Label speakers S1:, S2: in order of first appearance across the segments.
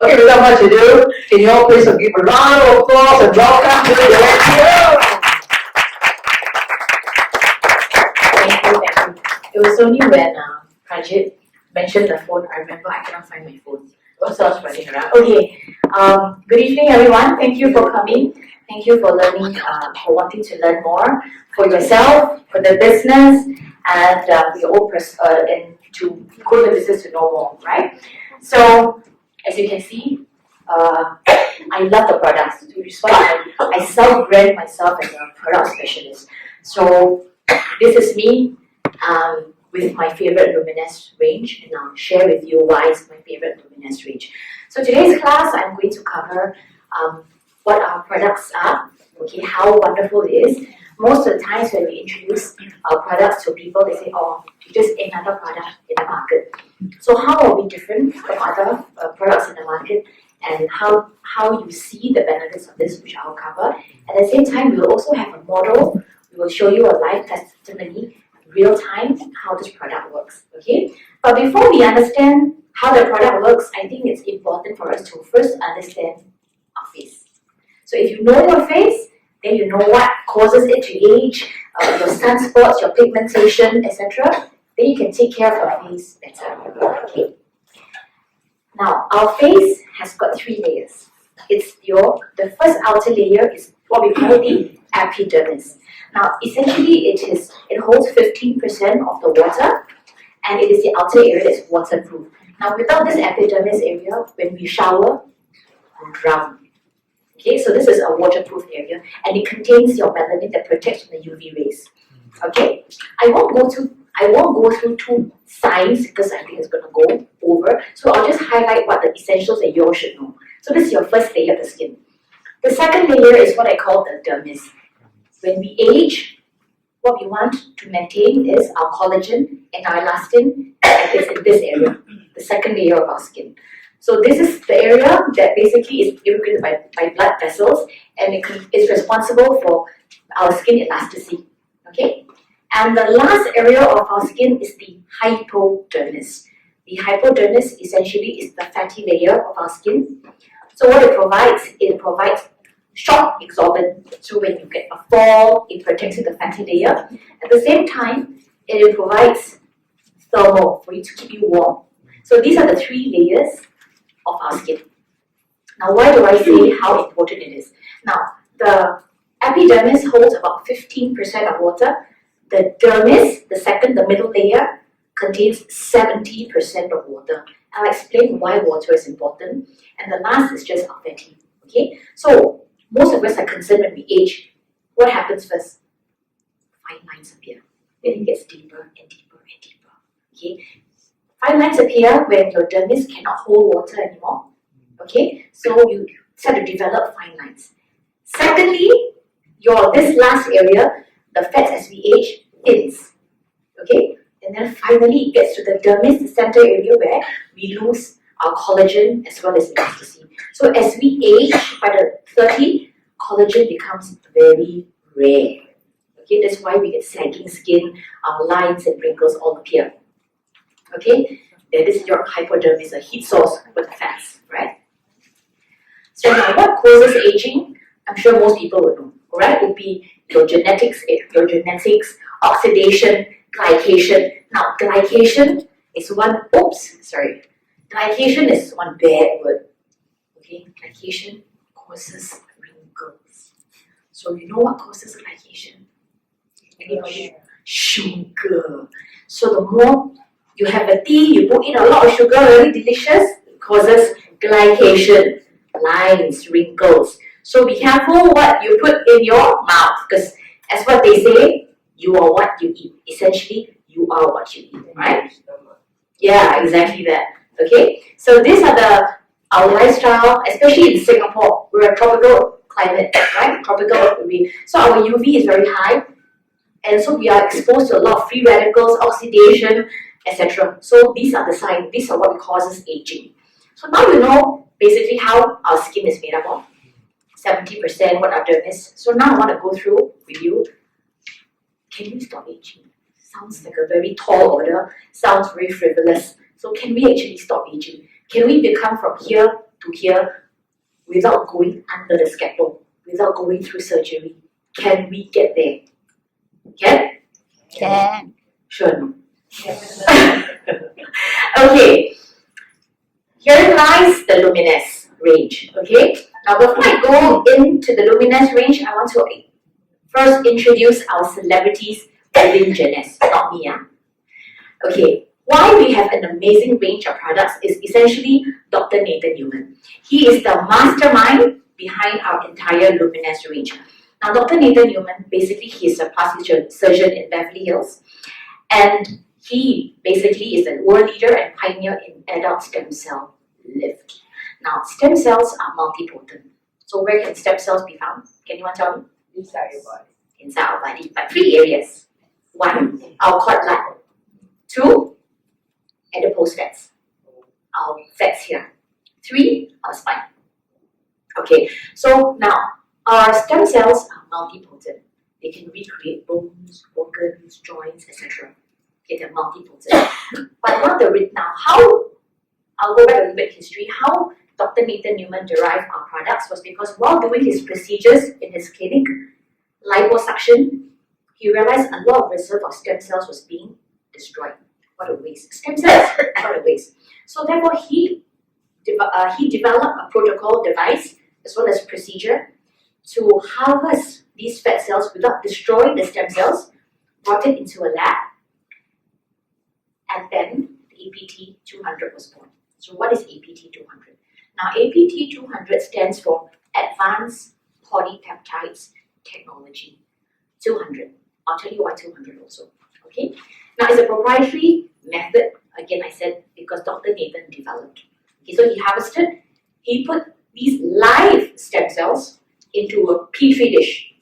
S1: Okay, without much ado, can you all please give a round of applause and welcome to the Jeunesse.
S2: Thank you. It was only when Prajit mentioned the phone, I remember I cannot find my phone. So I was running around. Okay. Good evening, everyone. Thank you for coming. Thank you for learning, for wanting to learn more for yourself, for the business, and we all and to grow the business to know more, right? So, as you can see, I love the products, which is why I self-brand myself as a product specialist. So, this is me with my favorite Luminesce range, and I'll share with you why it's my favorite Luminesce range. So today's class, I'm going to cover what our products are, okay, how wonderful it is. Most of the times when we introduce our products to people, they say, oh, it's just another product in the market. So how are we different from other products in the market, and how you see the benefits of this, which I'll cover. At the same time, we will also have a model. We will show you a live testimony, real time, how this product works, okay? But before we understand how the product works, I think it's important for us to first understand our face. So if you know your face, then you know what causes it to age, your sunspots, your pigmentation, etc. Then you can take care of your face better, okay? Now, our face has got 3 layers. The first outer layer is what we call the epidermis. Now, essentially, it holds 15% of the water, and it is the outer area that's waterproof. Now, without this epidermis area, when we shower, we drown. Okay, so this is a waterproof area, and it contains your melanin that protects from the UV rays. Okay, I won't go through 2 signs because I think it's going to go over. So I'll just highlight what the essentials that you all should know. So this is your first layer of the skin. The second layer is what I call the dermis. When we age, what we want to maintain is our collagen and our elastin is in this area, the second layer of our skin. So this is the area that basically is irrigated by blood vessels, and it is responsible for our skin elasticity. Okay? And the last area of our skin is the hypodermis. The hypodermis essentially is the fatty layer of our skin. So what it provides shock absorbent. So when you get a fall, it protects the fatty layer. At the same time, it provides thermal for you to keep you warm. So these are the 3 layers of our skin. Now, why do I say how important it is? Now, the epidermis holds about 15% of water. The dermis, the middle layer, contains 70% of water. I'll explain why water is important. And the last is just our fatty. Okay? So, most of us are concerned when we age. What happens first? Fine lines appear. Then it gets deeper and deeper and deeper. Okay? Fine lines appear when your dermis cannot hold water anymore. Okay? So you start to develop fine lines. Secondly, this last area, the fats as we age, thins. Okay? And then finally it gets to the dermis, the center area where we lose our collagen as well as elasticity. So as we age, by the 30, collagen becomes very rare. Okay, that's why we get sagging skin, lines and wrinkles all appear. Okay, then this is your hypodermis, a heat source with fats, right? So now what causes aging? I'm sure most people would know, right? It would be your genetics, oxidation, glycation. Now glycation is one bad word. Okay, glycation causes wrinkles. So you know what causes glycation? Anybody? Sugar. So the more you have a tea, you put in a lot of sugar, very delicious, it causes glycation, lines, wrinkles. So be careful what you put in your mouth, because as what they say, you are what you eat. Essentially, you are what you eat, right? Yeah, exactly that. Okay, so these are our lifestyle, especially in Singapore. We're a tropical climate, right? Tropical UV. So our UV is very high, and so we are exposed to a lot of free radicals, oxidation, etc. So these are the signs. These are what causes aging. So now you know basically how our skin is made up of. 70% what our dermis. So now I want to go through with you. Can we stop aging? Sounds like a very tall order. Sounds very frivolous. So can we actually stop aging? Can we become from here to here without going under the scalpel, without going through surgery. Can we get there? Can?
S3: Can.
S2: Sure, no. Okay, here lies the Luminesce range. Okay, now before I go into the Luminesce range, I want to first introduce our celebrities within Jeunesse, not me. Okay, why we have an amazing range of products is essentially Dr. Nathan Newman. He is the mastermind behind our entire Luminesce range. Now, Dr. Nathan Newman, basically, he is a plastic surgeon in Beverly Hills, and he basically is a world leader and pioneer in adult stem cell lift. Now, stem cells are multipotent. So, where can stem cells be found? Can anyone tell me?
S1: Inside your body.
S2: Inside our body, but 3 areas. 1, our cord blood. 2, adipose fats. Our fats here. 3, our spine. Okay, so now, our stem cells are multipotent. They can recreate bones, organs, joints, etc. Okay, they're multipotent. But I'll go back a little bit history, how Dr. Nathan Newman derived our products was because while doing his procedures in his clinic, liposuction, he realized a lot of reserve of stem cells was being destroyed. What a waste. Stem cells, what a waste. So therefore, he developed a protocol device as well as procedure to harvest these fat cells without destroying the stem cells, brought it into a lab, and then the APT 200 was born. So what is APT 200? Now APT 200 stands for Advanced Polypeptides Technology 200. I'll tell you why 200 also. Okay. Now it's a proprietary method. Again, I said because Dr. Nathan developed. Okay, so he put these live stem cells into a petri dish.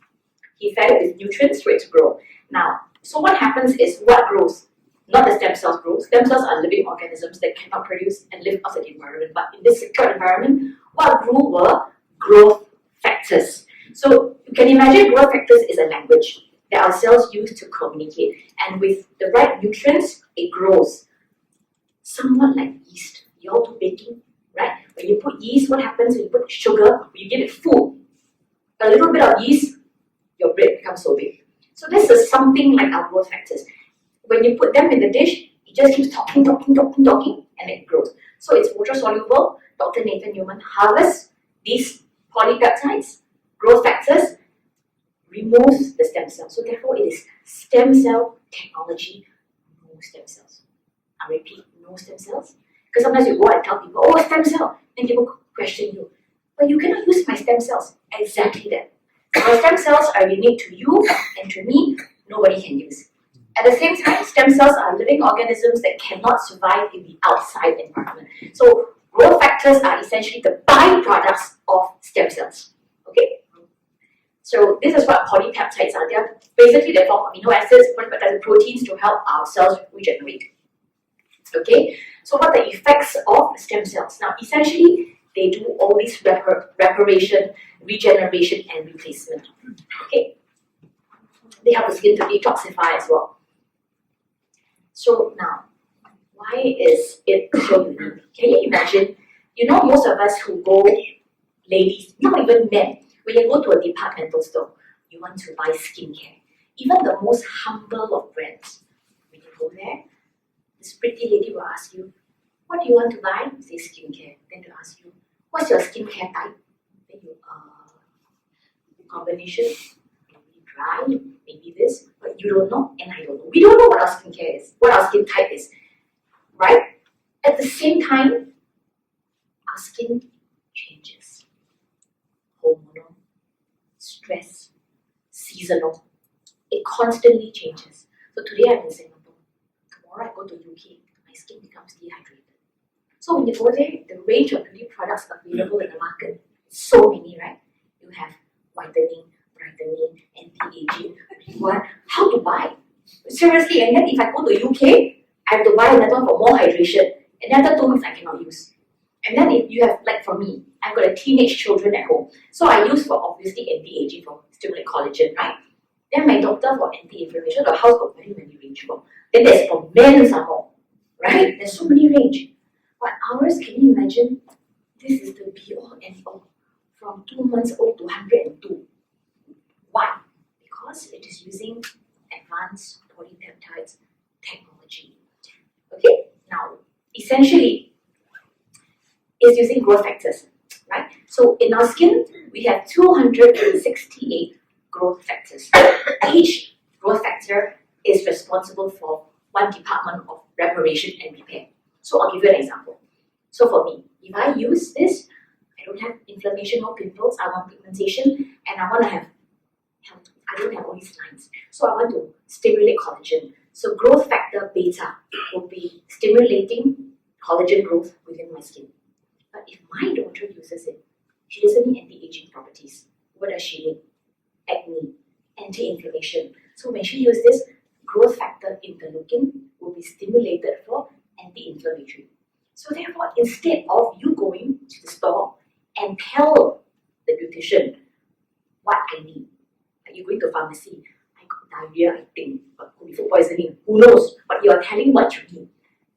S2: He fed it with nutrients for it to grow. Now, so what happens is what grows? Not the stem cells grow. Stem cells are living organisms that cannot produce and live outside the environment. But in this secure environment, what grew were growth factors. So you can imagine growth factors is a language that our cells use to communicate. And with the right nutrients, it grows. Somewhat like yeast. You all do baking, right? When you put yeast, what happens when you put sugar? When you give it food, a little bit of yeast, your bread becomes so big. So this is something like our growth factors. When you put them in the dish, it just keeps talking, and it grows. So it's water soluble. Dr. Nathan Newman harvests these polypeptides, growth factors, removes the stem cell. So therefore, it is stem cell technology, no stem cells. I repeat, no stem cells. Because sometimes you go and tell people, oh, stem cell, and people question you. But you cannot use my stem cells. Exactly that. My stem cells are unique to you and to me, nobody can use. At the same time, stem cells are living organisms that cannot survive in the outside environment. So growth factors are essentially the byproducts of stem cells. Okay? So this is what polypeptides are. They're basically they form amino acids, polypeptides, and proteins to help our cells regenerate. Okay? So what are the effects of stem cells? Now essentially, they do all these reparation, regeneration, and replacement. Okay? They help the skin to detoxify as well. So now, why is it so unique? Can you imagine? You know, most of us who go, ladies, not even men, when you go to a departmental store, you want to buy skincare. Even the most humble of brands, when you go there, this pretty lady will ask you, what do you want to buy? You say skincare. Then they'll ask you, what's your skincare type? Then you, combination, maybe dry, maybe this, but you don't know, and I don't know. We don't know what our skincare is, what our skin type is, right? At the same time, our skin changes. Hormonal, stress, seasonal. It constantly changes. So today I'm in Singapore. Tomorrow I go to UK. My skin becomes dehydrated. So when you go there, the range of beauty products available in the market, so many, right? You have whitening, brightening, anti-aging. What? How to buy? Seriously, and then if I go to UK, I have to buy another one for more hydration. And after 2 weeks, I cannot use. And then if you have, like for me, I've got a teenage children at home. So I use for obviously anti-aging for stimulate collagen, right? Then my doctor for anti-inflammation, the house got very many range for. Then there's for men some more, right? There's so many range. But ours, can you imagine? this is the be all and all. From 2 months old to 102. Why? Because it is using advanced polypeptides technology. Okay, now essentially it's using growth factors, right? So in our skin, we have 268 growth factors. Each growth factor is responsible for one department of reparation and repair. So I'll give you an example. So for me, if I use this, I don't have inflammation or pimples, I want pigmentation, and I want to have health. I don't have all these lines. So I want to stimulate collagen. So growth factor beta will be stimulating collagen growth within my skin. But if my daughter uses it, she doesn't need anti-aging properties. What does she need? Acne, anti-inflammation. So when she uses this, growth factor interleukin will be stimulated for anti-inflammatory. So therefore, instead of you going to the store and tell the beautician what I need, like you going to pharmacy, I got diarrhea, I think, but could be food poisoning, who knows? But you are telling what you need.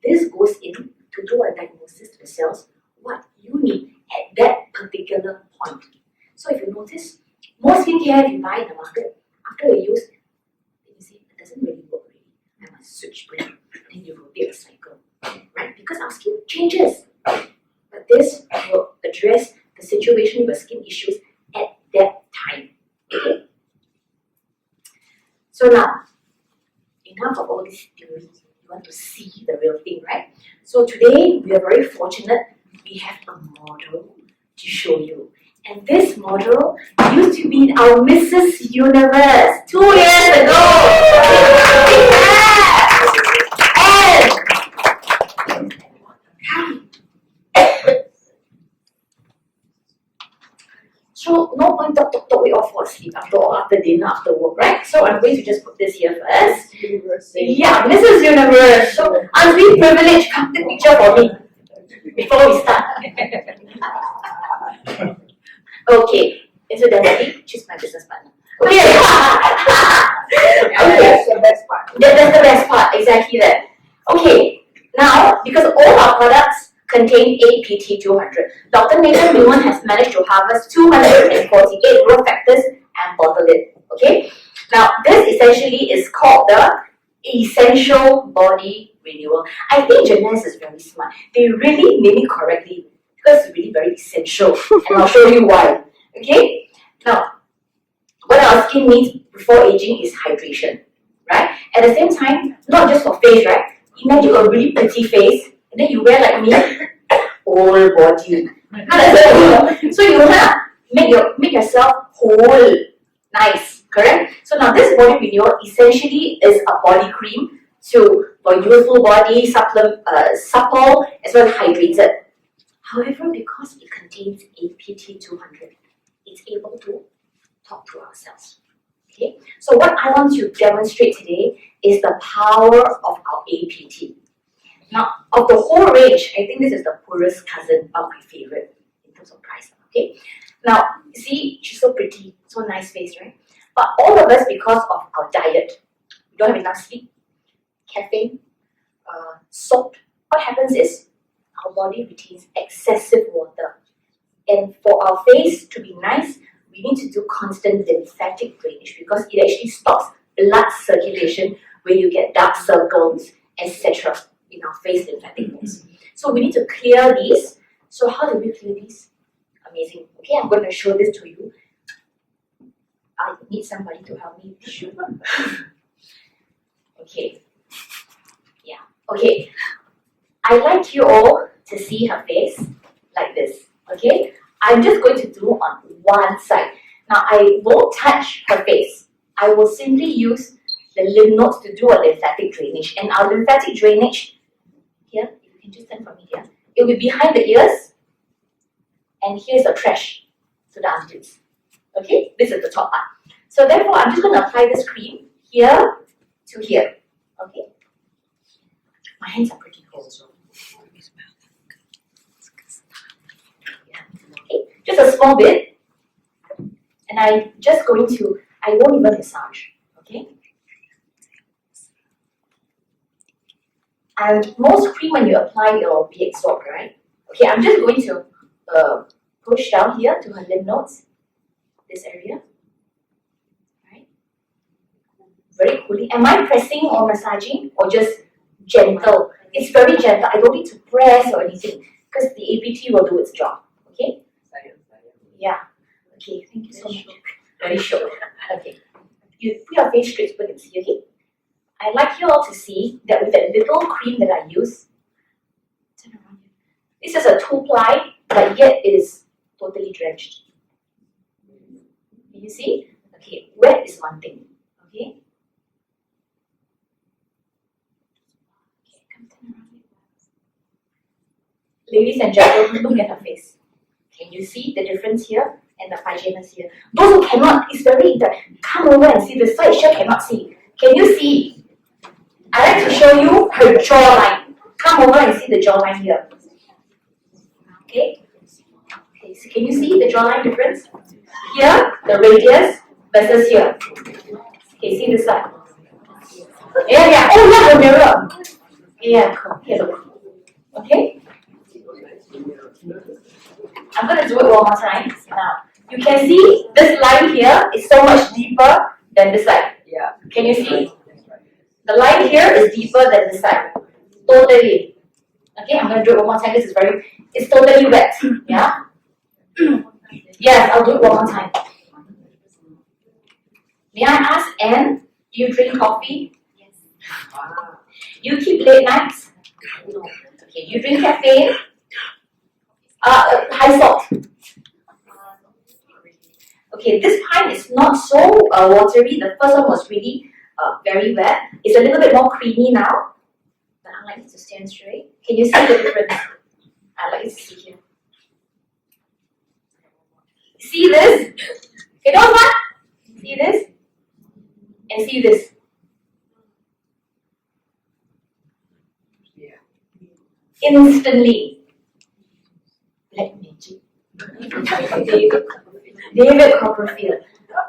S2: This goes in to do a diagnosis to the cells, what you need at that particular point. So if you notice, most skincare you buy in the market, after you use, you see it doesn't really work already. I must switch brand, then you rotate a cycle, right? Because our skin changes. But this will address the situation with skin issues at that time. Okay? So now, enough of all this theory. You want to see the real thing, right? So today, we are very fortunate. We have a model to show you. And this model used to be our Mrs. Universe 2 years ago. So no point talk, we all fall asleep after dinner, after work, right? So I'm going to just put this here first. Yeah, Mrs. Universe. So I'm being privileged. Come take a picture for me before we start. Okay, incidentally, she's my business partner. Okay.
S1: That's the best part.
S2: That's the best part, exactly that. Okay, now, because all our products contain APT200, Dr. Nathan Newman has managed to harvest 248 growth factors and bottle it. Okay, now this essentially is called the Essential Body Renewal. I think Jeunesse is very smart. They really name it correctly because it's really very essential, and I'll show you why. Okay, now what our skin needs before aging is hydration, right? At the same time, not just for face, right? Imagine a really pretty face, and then you wear like me, whole body. How does that work? So you wanna make yourself whole, nice, correct? So now this body renewal essentially is a body cream for youthful body, supple as well as hydrated. However, because it contains APT200, it's able to talk to ourselves. Okay, so what I want to demonstrate today is the power of our APT. Now, of the whole range, I think this is the poorest cousin, but my favorite in terms of price. Okay, now you see, she's so pretty, so nice face, right? But all of us, because of our diet, we don't have enough sleep, caffeine, salt. What happens is our body retains excessive water, and for our face to be nice, we need to do constant lymphatic drainage because it actually stops blood circulation when you get dark circles, etc. in our face lymphatic nodes. So we need to clear these. So how do we clear these? Amazing. Okay, I'm going to show this to you. I need somebody to help me with tissue. Okay. Yeah. Okay. I'd like you all to see her face like this. Okay? I'm just going to do on one side. Now I won't touch her face. I will simply use the lymph nodes to do a lymphatic drainage. And our lymphatic drainage, here, if you can just stand from me here, it will be behind the ears. And here's the trash to the armpits. Okay? This is the top part. So therefore, I'm just going to apply this cream here to here. Okay? My hands are pretty cold. So. Okay, just a small bit, and I'm just going to, I won't even massage, okay? And most cream when you apply, it will be absorbed, right? Okay, I'm just going to push down here to her lymph nodes, this area. Right? Very cooling. Am I pressing or massaging or just gentle? It's very gentle. I don't need to press or anything because the APT will do its job. Okay? Yeah. Okay, thank you so much. Very short. Okay. You put your face straight so you can see, okay? I'd like you all to see that with that little cream that I use, turn around here. This is a 2-ply, but yet it is totally drenched. Can you see? Okay, wet is one thing. Okay? Okay, come turn around here. Ladies and gentlemen, look at her face. Can you see the difference here and the pyjamas here? Those who cannot, it's very come over and see the side sure cannot see. Can you see? I like to show you her jawline. Come over and see the jawline here. Okay? Okay, so can you see the jawline difference? Here, the radius versus here. Okay, see this side. Yeah. Oh, yeah, the mirror. Yeah, come here, look. Okay? I'm going to do it one more time. Now, you can see this line here is so much deeper than this side.
S1: Yeah.
S2: Can you see? The line here is deeper than this side. Totally. Okay, I'm going to do it one more time. This is it's totally wet. Yeah? Yes, I'll do it one more time. May I ask, Anne, do you drink coffee? Yes. You keep late nights? No. Okay, you drink caffeine? High salt. Okay, this pint is not so watery. The first one was really very wet. It's a little bit more creamy now. But I like it to stand straight. Can you see the difference? I like it to see here. See this? You know what? See this? And see this.
S1: Yeah.
S2: Instantly. Black magic. David Copperfield.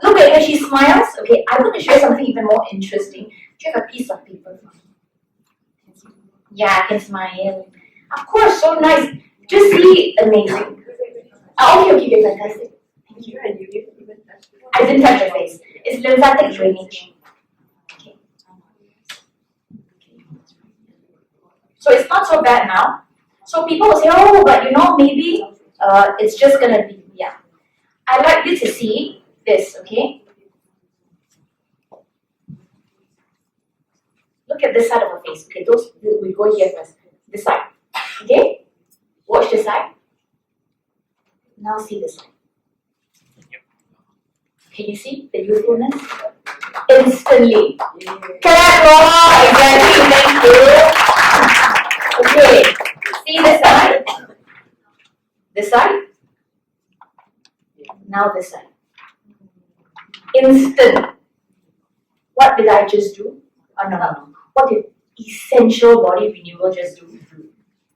S2: Look at her, she smiles. Okay, I'm going to show you something even more interesting. Do you have a piece of paper for me? Yeah, I can smile. Of course, so nice. Just see, amazing. Oh, okay, fantastic. Thank you. I didn't touch your face. It's lymphatic drainage. Okay. So it's not so bad now. So people will say, oh, but maybe it's just going to be, yeah. I'd like you to see this, okay? Look at this side of her face. Okay, we go here first. This side. Okay? Watch this side. Now see this side. Can you see the youthfulness? Instantly. Correct, Laura. Exactly. Thank you. Okay. See this side? This side? Now this side. Instant. What did I just do? Oh, no. What did essential body renewal just do?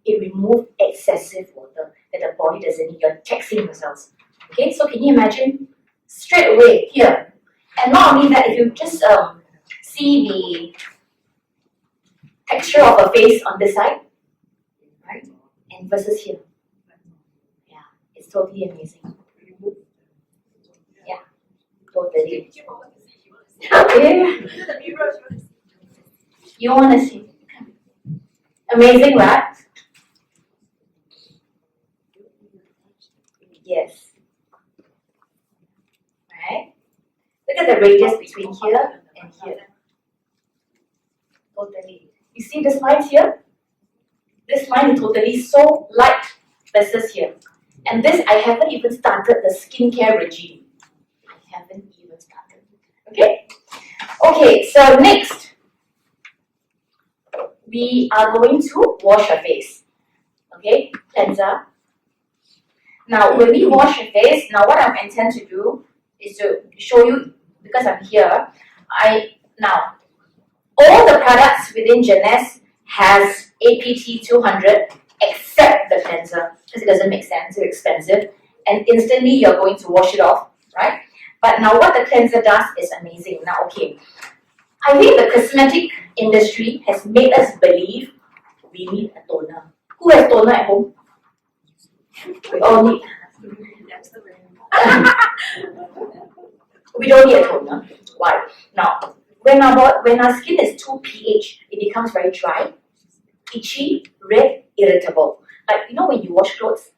S2: It removed excessive water that the body doesn't need. You're taxing yourselves. Okay, so can you imagine? Straight away here. And not only that, if you just see the texture of her face on this side, right? And versus here. Yeah, it's totally amazing. Yeah, totally. Okay. You want to see? Amazing, right? Yes. Right? Look at the radius between here and here. Totally. You see this line here? This line is totally so light versus here. And this, I haven't even started the skincare regime. I haven't even started. Okay? Okay, so next, we are going to wash our face. Okay? Cleanser. Now, when we wash your face, now what I intend to do is to show you, because I'm here, now, all the products within Jeunesse has APT 200 except the cleanser, because it doesn't make sense, it's expensive, and instantly you're going to wash it off, right? But now what the cleanser does is amazing. Now, okay, I think the cosmetic industry has made us believe we need a toner. Who has toner at home? We all need. We don't need a toner. Why? Now, when our skin is too pH, it becomes very dry, itchy, red, irritable. Like when you wash clothes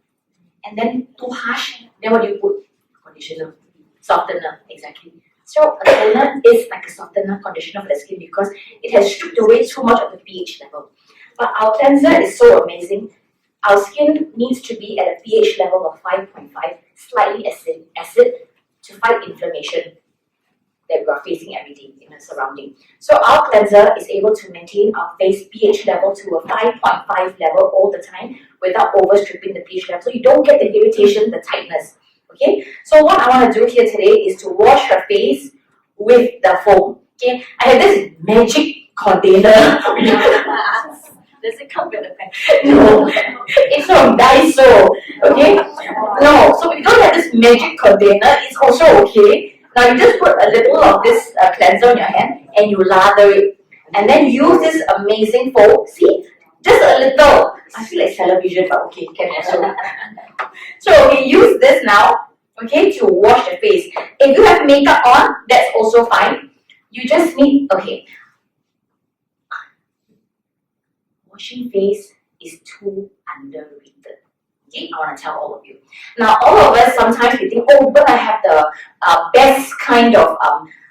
S2: and then too harsh, then what do you put? Conditioner, softener, exactly. So a toner is like a softener, conditioner for the skin because it has stripped away too much of the pH level. But our cleanser is so amazing. Our skin needs to be at a pH level of 5.5, slightly acid to fight inflammation that we are facing every day in our surrounding. So our cleanser is able to maintain our face pH level to a 5.5 level all the time without overstripping the pH level. So you don't get the irritation, the tightness. Okay? So what I want to do here today is to wash her face with the foam. Okay? I have this magic container.
S3: Does it come with a pen?
S2: No, it's from Daiso. Okay? No, so if you don't have this magic container, it's also okay. Now you just put a little of this cleanser on your hand and you lather it. And then use this amazing foam. See? Just a little. I feel like television, but okay, can also. So okay, use this now, okay, to wash the face. If you have makeup on, that's also fine. You just need, okay. Washing face is too underrated. Okay, I want to tell all of you. Now, all of us sometimes we think, oh, we're gonna have the best kind of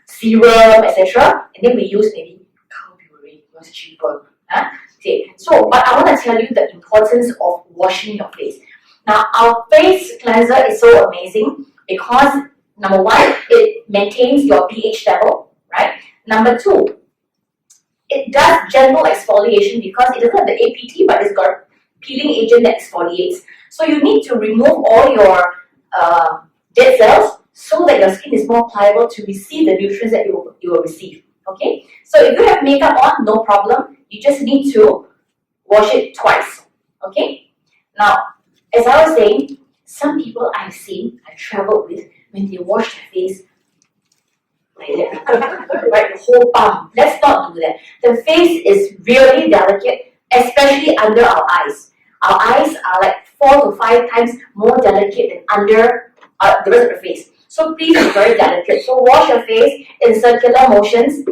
S2: serum, etc. And then we use maybe cow puree, because it's cheaper. Huh? Okay, so but I want to tell you the importance of washing your face. Now, our face cleanser is so amazing because number one, it maintains your pH level, right? Number two, it does gentle exfoliation because it doesn't have the APT, but it's got a peeling agent that exfoliates. So you need to remove all your dead cells so that your skin is more pliable to receive the nutrients that you will receive. Okay? So if you have makeup on, no problem. You just need to wash it twice. Okay? Now, as I was saying, some people I've traveled with, when they wash their face, like that, right, the whole palm. Let's not do that. The face is really delicate, especially under our eyes. Our eyes are like 4 to 5 times more delicate than under the rest of the face. So please be very delicate. So wash your face in circular motions.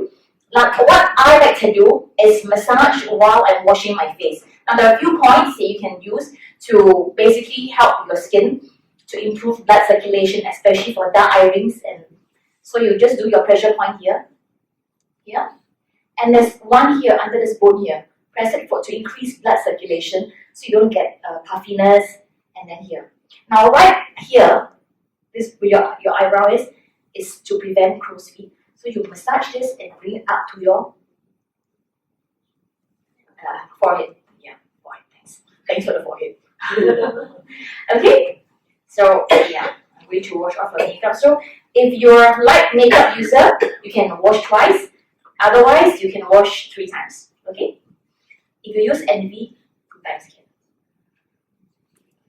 S2: Like what I like to do is massage while I'm washing my face. Now there are a few points that you can use to basically help your skin to improve blood circulation, especially for dark eye rings. And so you just do your pressure point here, and there's one here under this bone here. Press it to increase blood circulation so you don't get puffiness, and then here. Now right here, this where your eyebrow is to prevent crow's feet. So you massage this and bring it up to your forehead. Yeah, forehead. Thanks for the forehead. Okay, so yeah, I'm going to wash off your makeup. So if you're light makeup user, you can wash twice. Otherwise, you can wash 3 times. Okay. If you use NV, 2 times can.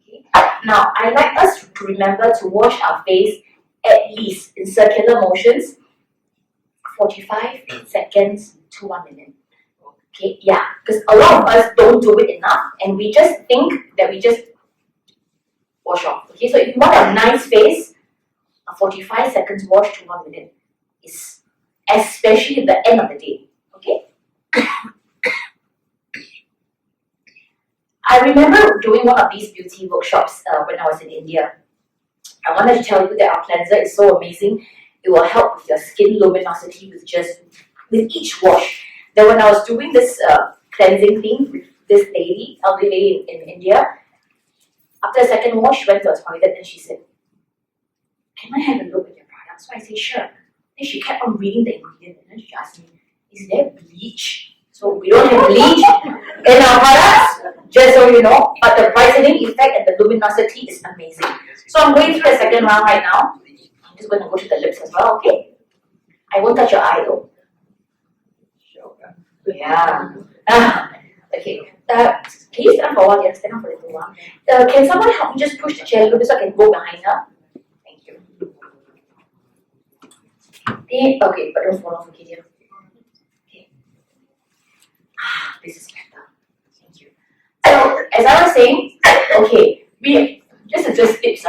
S2: Okay. Now, I like us to remember to wash our face at least in circular motions, 45 seconds to 1 minute. Okay, yeah, because a lot of us don't do it enough, and we just think that we just wash off. Okay, so if you want a nice face, a 45 seconds wash to 1 minute is especially at the end of the day. Okay. I remember doing one of these beauty workshops when I was in India. I wanted to tell you that our cleanser is so amazing. It will help with your skin luminosity with each wash. Then when I was doing this cleansing thing with this lady, elderly lady in India, after the second wash, she went to the toilet and she said, "Can I have a look at your product?" So I said, "Sure." Then she kept on reading the ingredient and then she asked me, "Is there bleach?" So we don't have bleach in our products, just so you know, but the brightening effect and the luminosity is amazing. So I'm going through the second round right now. I'm just going to go to the lips as well, okay? I won't touch your eye though. Yeah. Okay. Can you stand up for a while? Yeah, stand up for a little while. Can someone help me just push the chair a little bit so I can go behind her? Thank you. Okay, but don't fall off, okay, dear. Okay. This is better. Thank you. So, as I was saying, okay, just tips.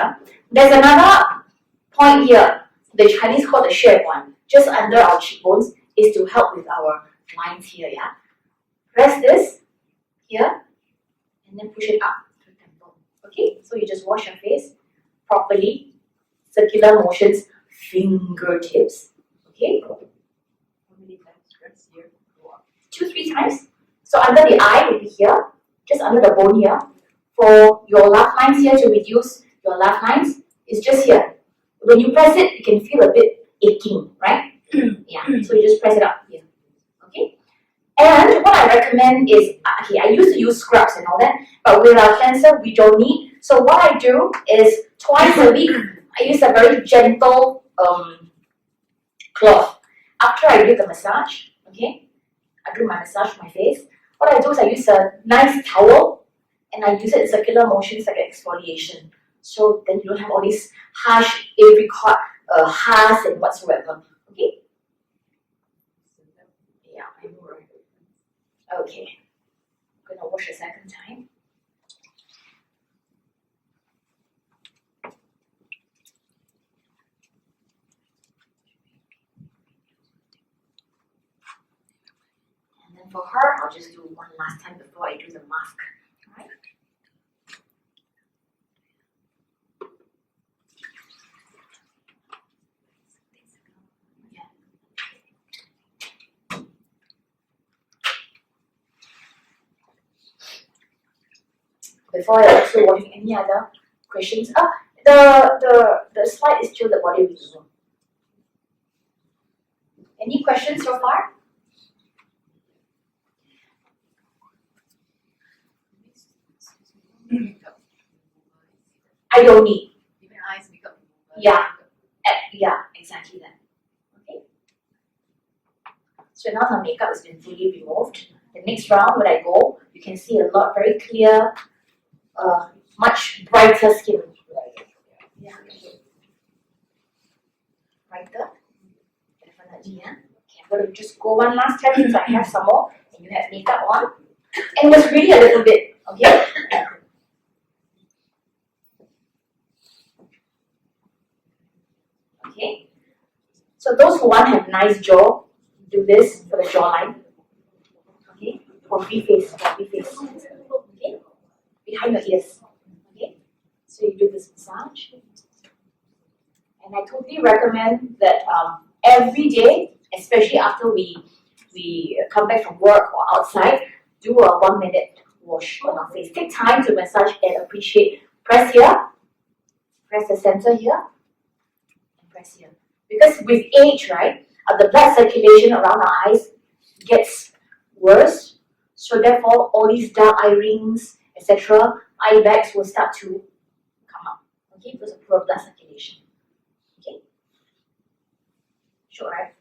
S2: There's another point here. The Chinese call the 血管, just under our cheekbones, is to help with our lines here. Yeah. Press this here, and then push it up to the temple. Okay. So you just wash your face properly, circular motions, fingertips. Okay.
S3: How many times press here?
S2: 2-3 times. So under the eye will be here, just under the bone here. For your laugh lines here, to reduce your laugh lines, it's just here. When you press it, you can feel a bit aching, right? Yeah. So you just press it up here. Okay. And what I recommend is, okay, I used to use scrubs and all that, but with our cleanser, we don't need. So what I do is twice a week, I use a very gentle cloth. After I do the massage, okay, I do my massage on my face. What I do is I use a nice towel and I use it in circular motions like an exfoliation. So then you don't have all these harsh apricot hairs and whatsoever. Okay? Yeah, I know, right? Okay. I'm gonna wash a second time. And then for her, I'll just do one last time before I do the mask. Alright? Before I also watching any other questions. The slide is still the body removal. Any questions so far? I don't need.
S3: Even eyes makeup remover.
S2: Yeah. Yeah, exactly that. Okay. So now the makeup has been fully removed. The next round when I go, you can see a lot very clear, much brighter skin. Yeah. Brighter. Definitely, yeah. Okay, I'm going to just go one last time since I have some more and you have makeup on. And just really a little bit, okay? Okay. So those who want to have nice jaw, do this for the jawline. Okay. For face. Okay. Behind the ears. Okay. So you do this massage. And I totally recommend that every day, especially after we come back from work or outside, do a 1 minute wash on our face. Take time to massage and appreciate. Press here. Press the center here. And press here. Because with age, right, the blood circulation around our eyes gets worse. So therefore, all these dark eye rings, etc., eye bags will start to come up. Okay, because of poor blood circulation. Okay. Sure, right?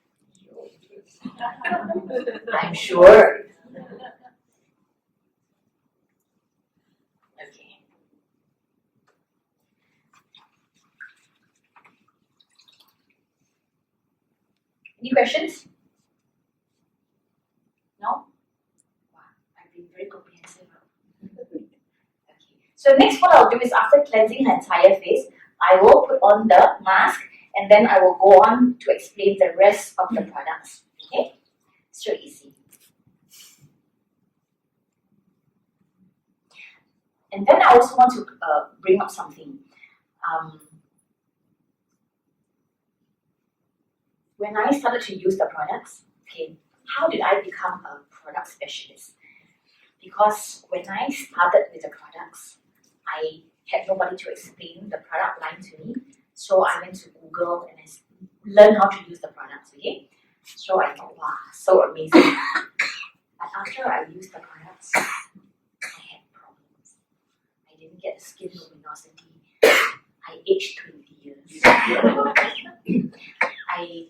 S2: I'm sure. Okay. Any questions? No? Wow, I've been very comprehensive. Okay. So next what I'll do is after cleansing her entire face, I will put on the mask and then I will go on to explain the rest of the products. Okay? So easy. And then I also want to bring up something. When I started to use the products, okay, how did I become a product specialist? Because when I started with the products, I had nobody to explain the product line to me. So I went to Google and I learned how to use the products, okay? So I thought, wow, so amazing. But after I used the products, I had problems. I didn't get skin luminosity. I aged 20 years. I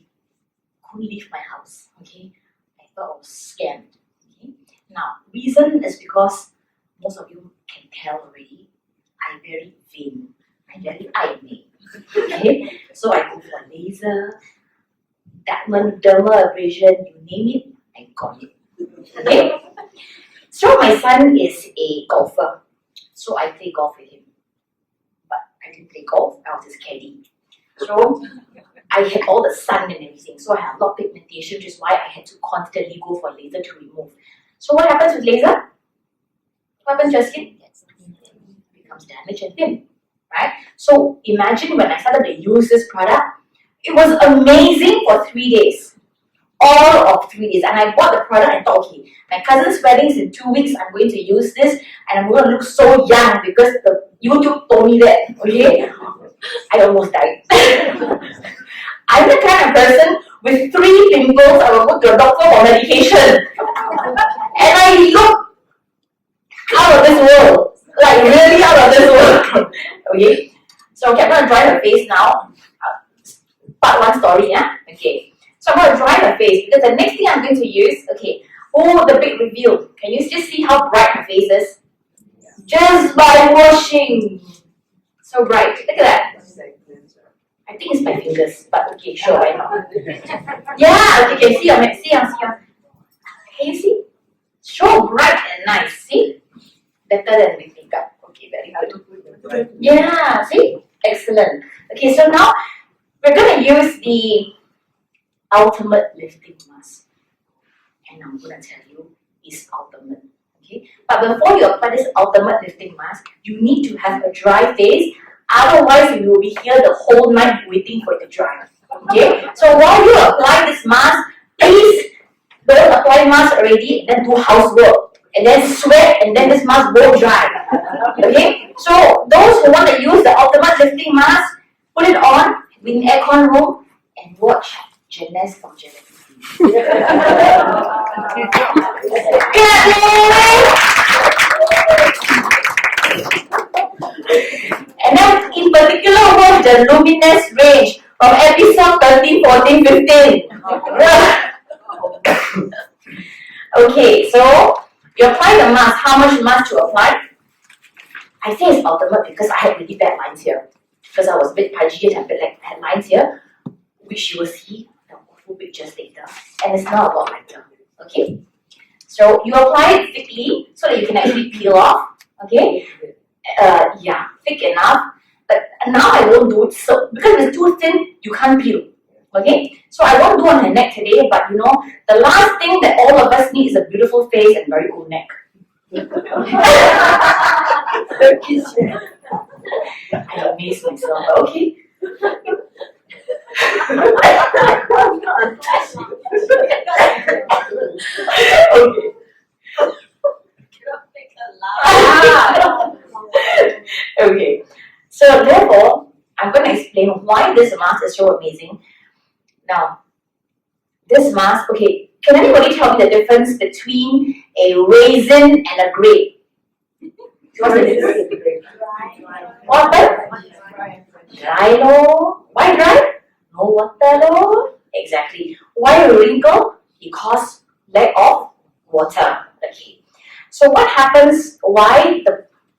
S2: couldn't leave my house, okay? I thought I was scammed, okay? Now, reason is because most of you can tell already, I'm very vain. I'm very eye-made, okay? So I go for laser, dermal abrasion, you name it, I got it, okay? So my son is a golfer, so I play golf with him. But I didn't play golf, I was just caddy. So I had all the sun and everything, so I had a lot of pigmentation, which is why I had to constantly go for laser to remove. So what happens with laser? What happens to your skin? It becomes damaged and thin, right? So imagine when I started to use this product, it was amazing for 3 days. All of 3 days. And I bought the product and thought, okay, my cousin's wedding is in 2 weeks, I'm going to use this and I'm going to look so young because the YouTube told me that, okay? I almost died. I'm the kind of person with 3 pimples, I will go to a doctor for medication. And I look out of this world. Like really out of this world. Okay? So okay, I'm going to dry her face now. Part 1 story, yeah? Okay. So I'm going to dry her face because the next thing I'm going to use, okay, oh, the big reveal. Can you just see how bright her face is? Just by washing. So bright. Look at that. I think it's my fingers, but okay, sure, why not? Yeah, okay, can see Can you see? So bright and nice, see? Better than with makeup. Okay, very good. Yeah, see? Excellent. Okay, so now we're going to use the ultimate lifting mask. And I'm going to tell you, it's ultimate. Okay? But before you apply this ultimate lifting mask, you need to have a dry face. Otherwise, you will be here the whole night waiting for it to dry. Okay? So while you apply this mask, please don't apply mask already and then do housework. And then sweat and then this mask won't dry. Okay? So those who want to use the ultimate lifting mask, put it on in the aircon room and watch Jeunesse from Jeunesse. And then in particular watch the Luminesce range from episode 13, 14, 15. Okay, so you apply the mask. How much mask to apply? I say it's ultimate because I had really bad lines here. Because I was a bit pudgy and had lines here, which you will see the awful pictures later. And it's now a lot lighter. Okay? So you apply it thickly so that you can actually peel off. Okay? Yeah, thick enough. But now I won't do it so because it's too thin, you can't peel. Okay? So I won't do on her neck today, but you know, the last thing that all of us need is a beautiful face and very cool neck. I amaze myself, okay? Okay. Okay, so therefore, I'm going to explain why this mask is so amazing. Now, this mask, okay, can anybody tell me the difference between a raisin and a grape? What's the difference? Water? Dry, no? Why dry? No water, no? Exactly. Why a wrinkle? Because lack of water. Okay. So what happens? What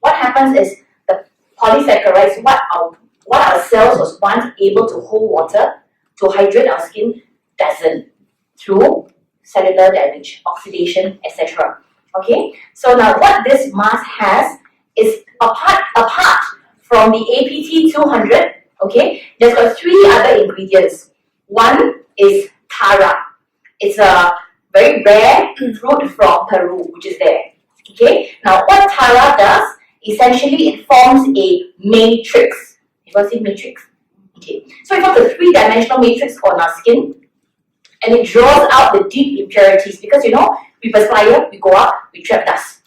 S2: happens is the polysaccharides. What our cells was once able to hold water to hydrate our skin doesn't through cellular damage, oxidation, etc. Okay. So now what this mask has is apart from the APT 200. Okay. There's got 3 other ingredients. One is Tara. It's a very rare fruit from Peru, which is there. Okay. Now, what Tara does, essentially, it forms a matrix. You got to see matrix? Okay. So it forms a 3-dimensional matrix on our skin, and it draws out the deep impurities because you know, we perspire, we go up, we trap dust,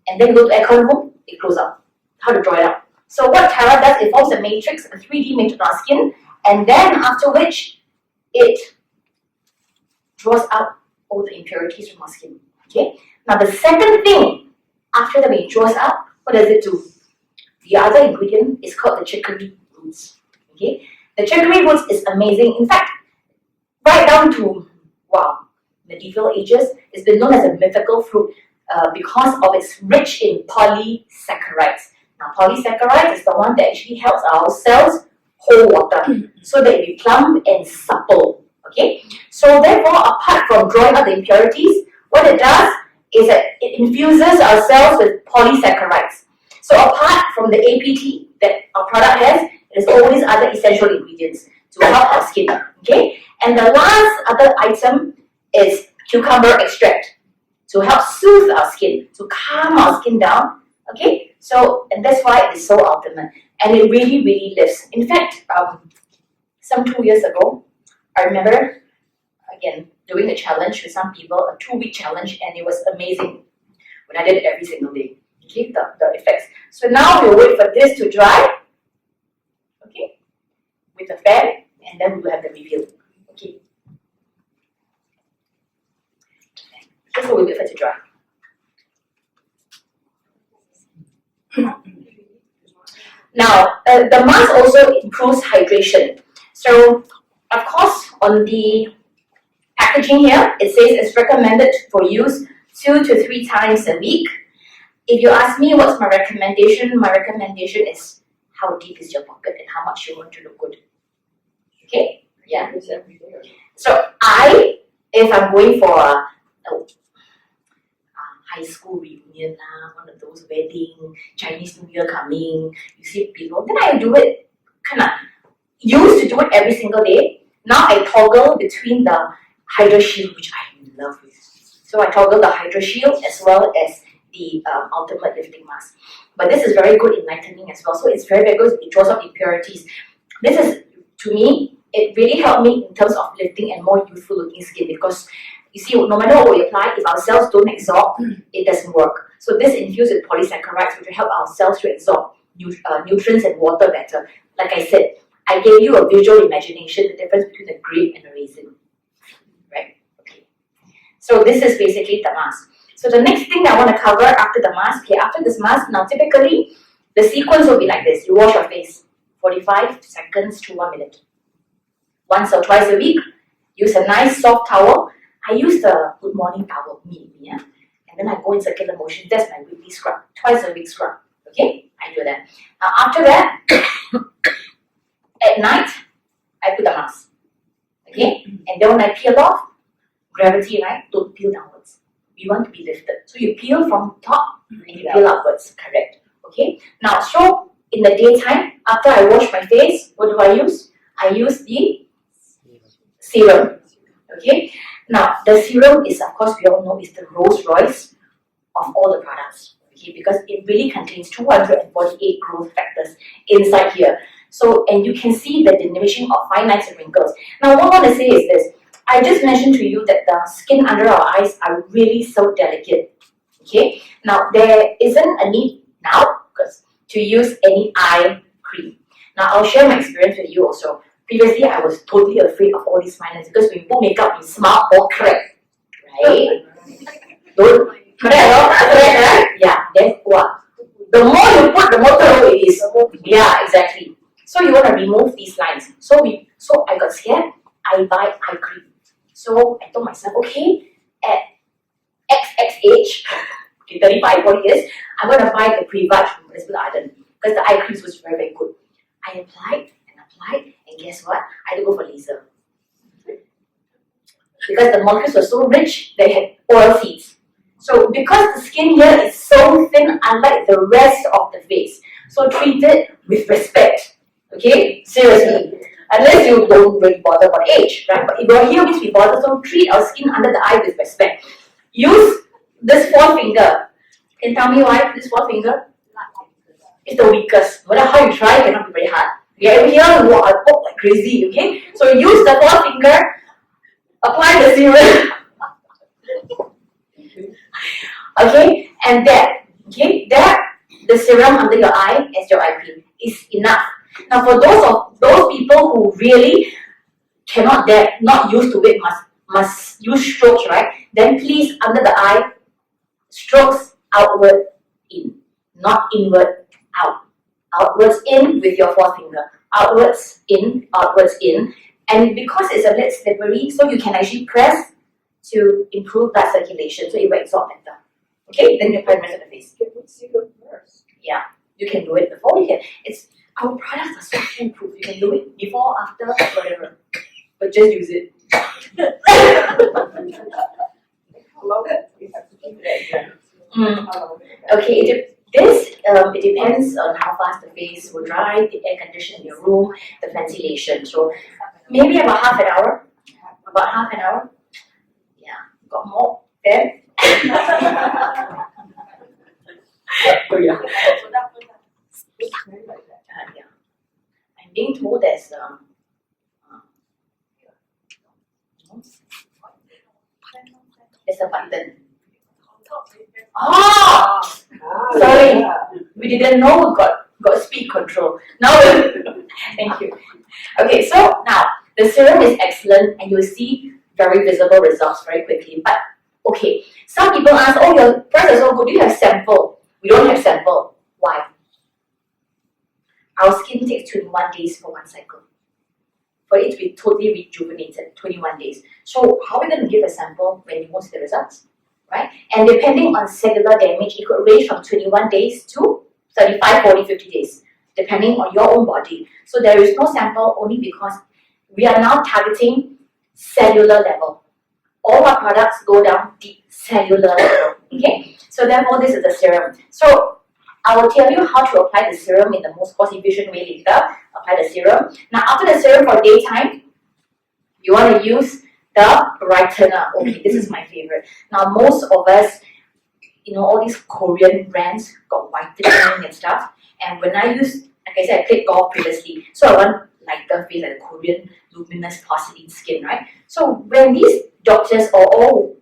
S2: and then we go to aircon room, it goes up. How to draw it out? So what Tara does, it forms a matrix, a 3D matrix on our skin, and then after which it draws out all the impurities from our skin. Okay. Now the second thing, after that it draws out, what does it do? The other ingredient is called the chicory roots. Okay. The chicory roots is amazing. In fact, right down to medieval ages, it's been known as a mythical fruit because of its rich in polysaccharides. Now, polysaccharides is the one that actually helps our cells hold water so that it be plump and supple. Okay, so therefore, apart from drawing out the impurities, what it does is that it infuses our cells with polysaccharides. So apart from the APT that our product has, There's all these other essential ingredients to help our skin. Okay, and the last other item is cucumber extract to help soothe our skin, to calm our skin down. Okay, so and that's why it is so ultimate, and it really, really lifts. In fact, some 2 years ago, I remember again doing a challenge with some people, a 2-week challenge, and it was amazing when I did it every single day. Okay, the effects. So now we'll wait for this to dry. Okay, with the fan, and then we will have the review. Okay. Just we'll wait for it to dry. Now, the mask also improves hydration. So, of course, on the packaging here, it says it's recommended for use 2 to 3 times a week. If you ask me what's my recommendation is how deep is your pocket and how much you want to look good. Okay? Yeah. So if I'm going for a high school reunion, one of those wedding, Chinese New Year coming, you see people, then I do it used to do it every single day. Now I toggle between the HydraShield, which I'm in love with. So I toggle the HydraShield as well as the ultimate lifting mask. But this is very good in lightening as well. So it's very, very good. It draws out impurities. This is, to me, it really helped me in terms of lifting and more youthful looking skin, because you see, no matter what we apply, if our cells don't absorb, it doesn't work. So this infused with polysaccharides, which will help our cells to absorb nutrients and water better. Like I said, I gave you a visual imagination, the difference between a grape and a raisin. Right? Okay. So this is basically the mask. So the next thing I want to cover after the mask, okay, after this mask, now typically the sequence will be like this. You wash your face, 45 seconds to 1 minute. Once or twice a week, use a nice soft towel. I use the good morning towel, and then I go in circular motion. That's my weekly scrub, twice a week scrub. Okay, I do that. Now after that, at night, I put the mask. Okay, and then when I peel off, gravity, right? Don't peel downwards. We want to be lifted. So you peel from top and you peel upwards. Correct. Okay. Now, so in the daytime, after I wash my face, what do I use? I use the serum. Okay. Now, the serum is, of course, we all know, is the Rolls Royce of all the products. Okay, because it really contains 248 growth factors inside here. So, and you can see the diminishing of fine lines and wrinkles. Now, what I want to say is this. I just mentioned to you that the skin under our eyes are really so delicate. Okay. Now, there isn't a need now to use any eye cream. Now, I'll share my experience with you also. Previously, I was totally afraid of all these fine lines because when you put makeup, you smile all crack. Right? Don't correct, right? Yeah. Then what? The more you put, the more thorough it is. Yeah, exactly. So you want to remove these lines. So I got scared. I buy eye cream. So I told myself, okay, at XX age, okay, 35, 40 years, I'm going to buy the Privage from Elizabeth Arden because the eye cream was very, very good. I applied, and guess what? I had to go for laser. Because the molecules were so rich, they had oil seeds. So because the skin here is so thin, unlike the rest of the face, so treat it with respect. Okay? Seriously. Unless you don't really bother about age, right? But if you're here, means we bother, so treat our skin under the eye with respect. Use this forefinger. Can you tell me why this forefinger? It's the weakest. No matter how you try, it cannot be very hard. Okay, over here, I poke like crazy, okay? So use the forefinger, apply the serum. Okay, and there, okay, there, the serum under your eye as your eye cream is enough. Now, for those people who really cannot dare, not used to it, must use strokes, right? Then please, under the eye, strokes outward in, not inward out. Outwards in with your forefinger. Outwards in, and because it's a bit slippery, so you can actually press to improve blood circulation, so it will absorb better. Okay, then you apply the rest of the face.
S3: You can put serum first.
S2: Yeah, you can do it before. Our products are so foolproof. You can do it before, after, whatever. But just use it.
S3: How long we have to keep it?
S2: Okay, This, it depends on how fast the face will dry, the air condition in your room, the ventilation. So maybe about half an hour. About half an hour. Yeah, got more. Then. Oh, yeah. Yeah. I'm being told there's there's a button. Oh, sorry, we didn't know we got speed control. Now, thank you. Okay, so now the serum is excellent, and you'll see very visible results very quickly. But okay, some people ask, "Oh, your price is so good. Do you have sample?" We don't have sample. Why? Our skin takes 21 days for one cycle. For it to be totally rejuvenated, 21 days. So how are we going to give a sample when you won't see the results? Right? And depending on cellular damage, it could range from 21 days to 35, 40, 50 days, depending on your own body. So there is no sample only because we are now targeting cellular level. All our products go down deep cellular level. Okay? So therefore, this is the serum. So I will tell you how to apply the serum in the most cost-efficient way later. Apply the serum. Now, after the serum for daytime, you want to use the brightener. Okay, this is my favorite. Now, most of us, all these Korean brands got whitening and stuff. And when I use, like I said, I played golf previously, so I want lighter face like the Korean Luminesce porcelain skin, right? So when these doctors or all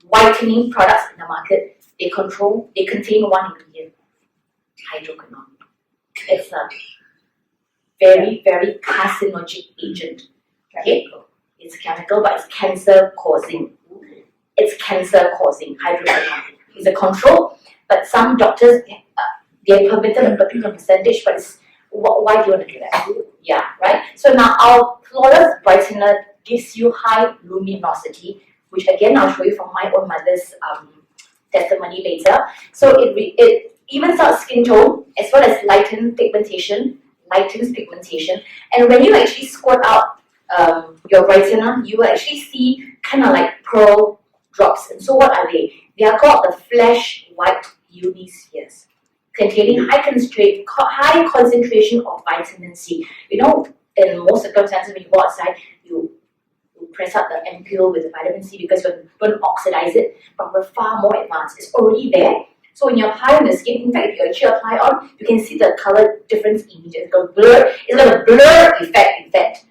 S2: whitening products in the market, they contain one ingredient, hydroquinone. It's a very, very carcinogenic agent. Okay, it's chemical, but it's cancer causing. It's cancer causing hydroquinone. It's a control, but some doctors they're permitted a particular percentage, but it's, why do you want to do that? Yeah, right. So now our flawless brightener gives you high luminosity, which again I'll show you from my own mother's testimony later. So it evens out skin tone as well as lightens pigmentation, and when you actually squirt out your brightener, you will actually see kind of like pearl drops. And so what are they? They are called the flash white unispheres, containing high concentration of vitamin C. In most circumstances when you go outside, you press up the ampule with the vitamin C because you don't oxidize it, but we're far more advanced. It's already there. So when you apply on the skin, in fact, if you actually apply on, you can see the color difference immediately. It's got a blur effect.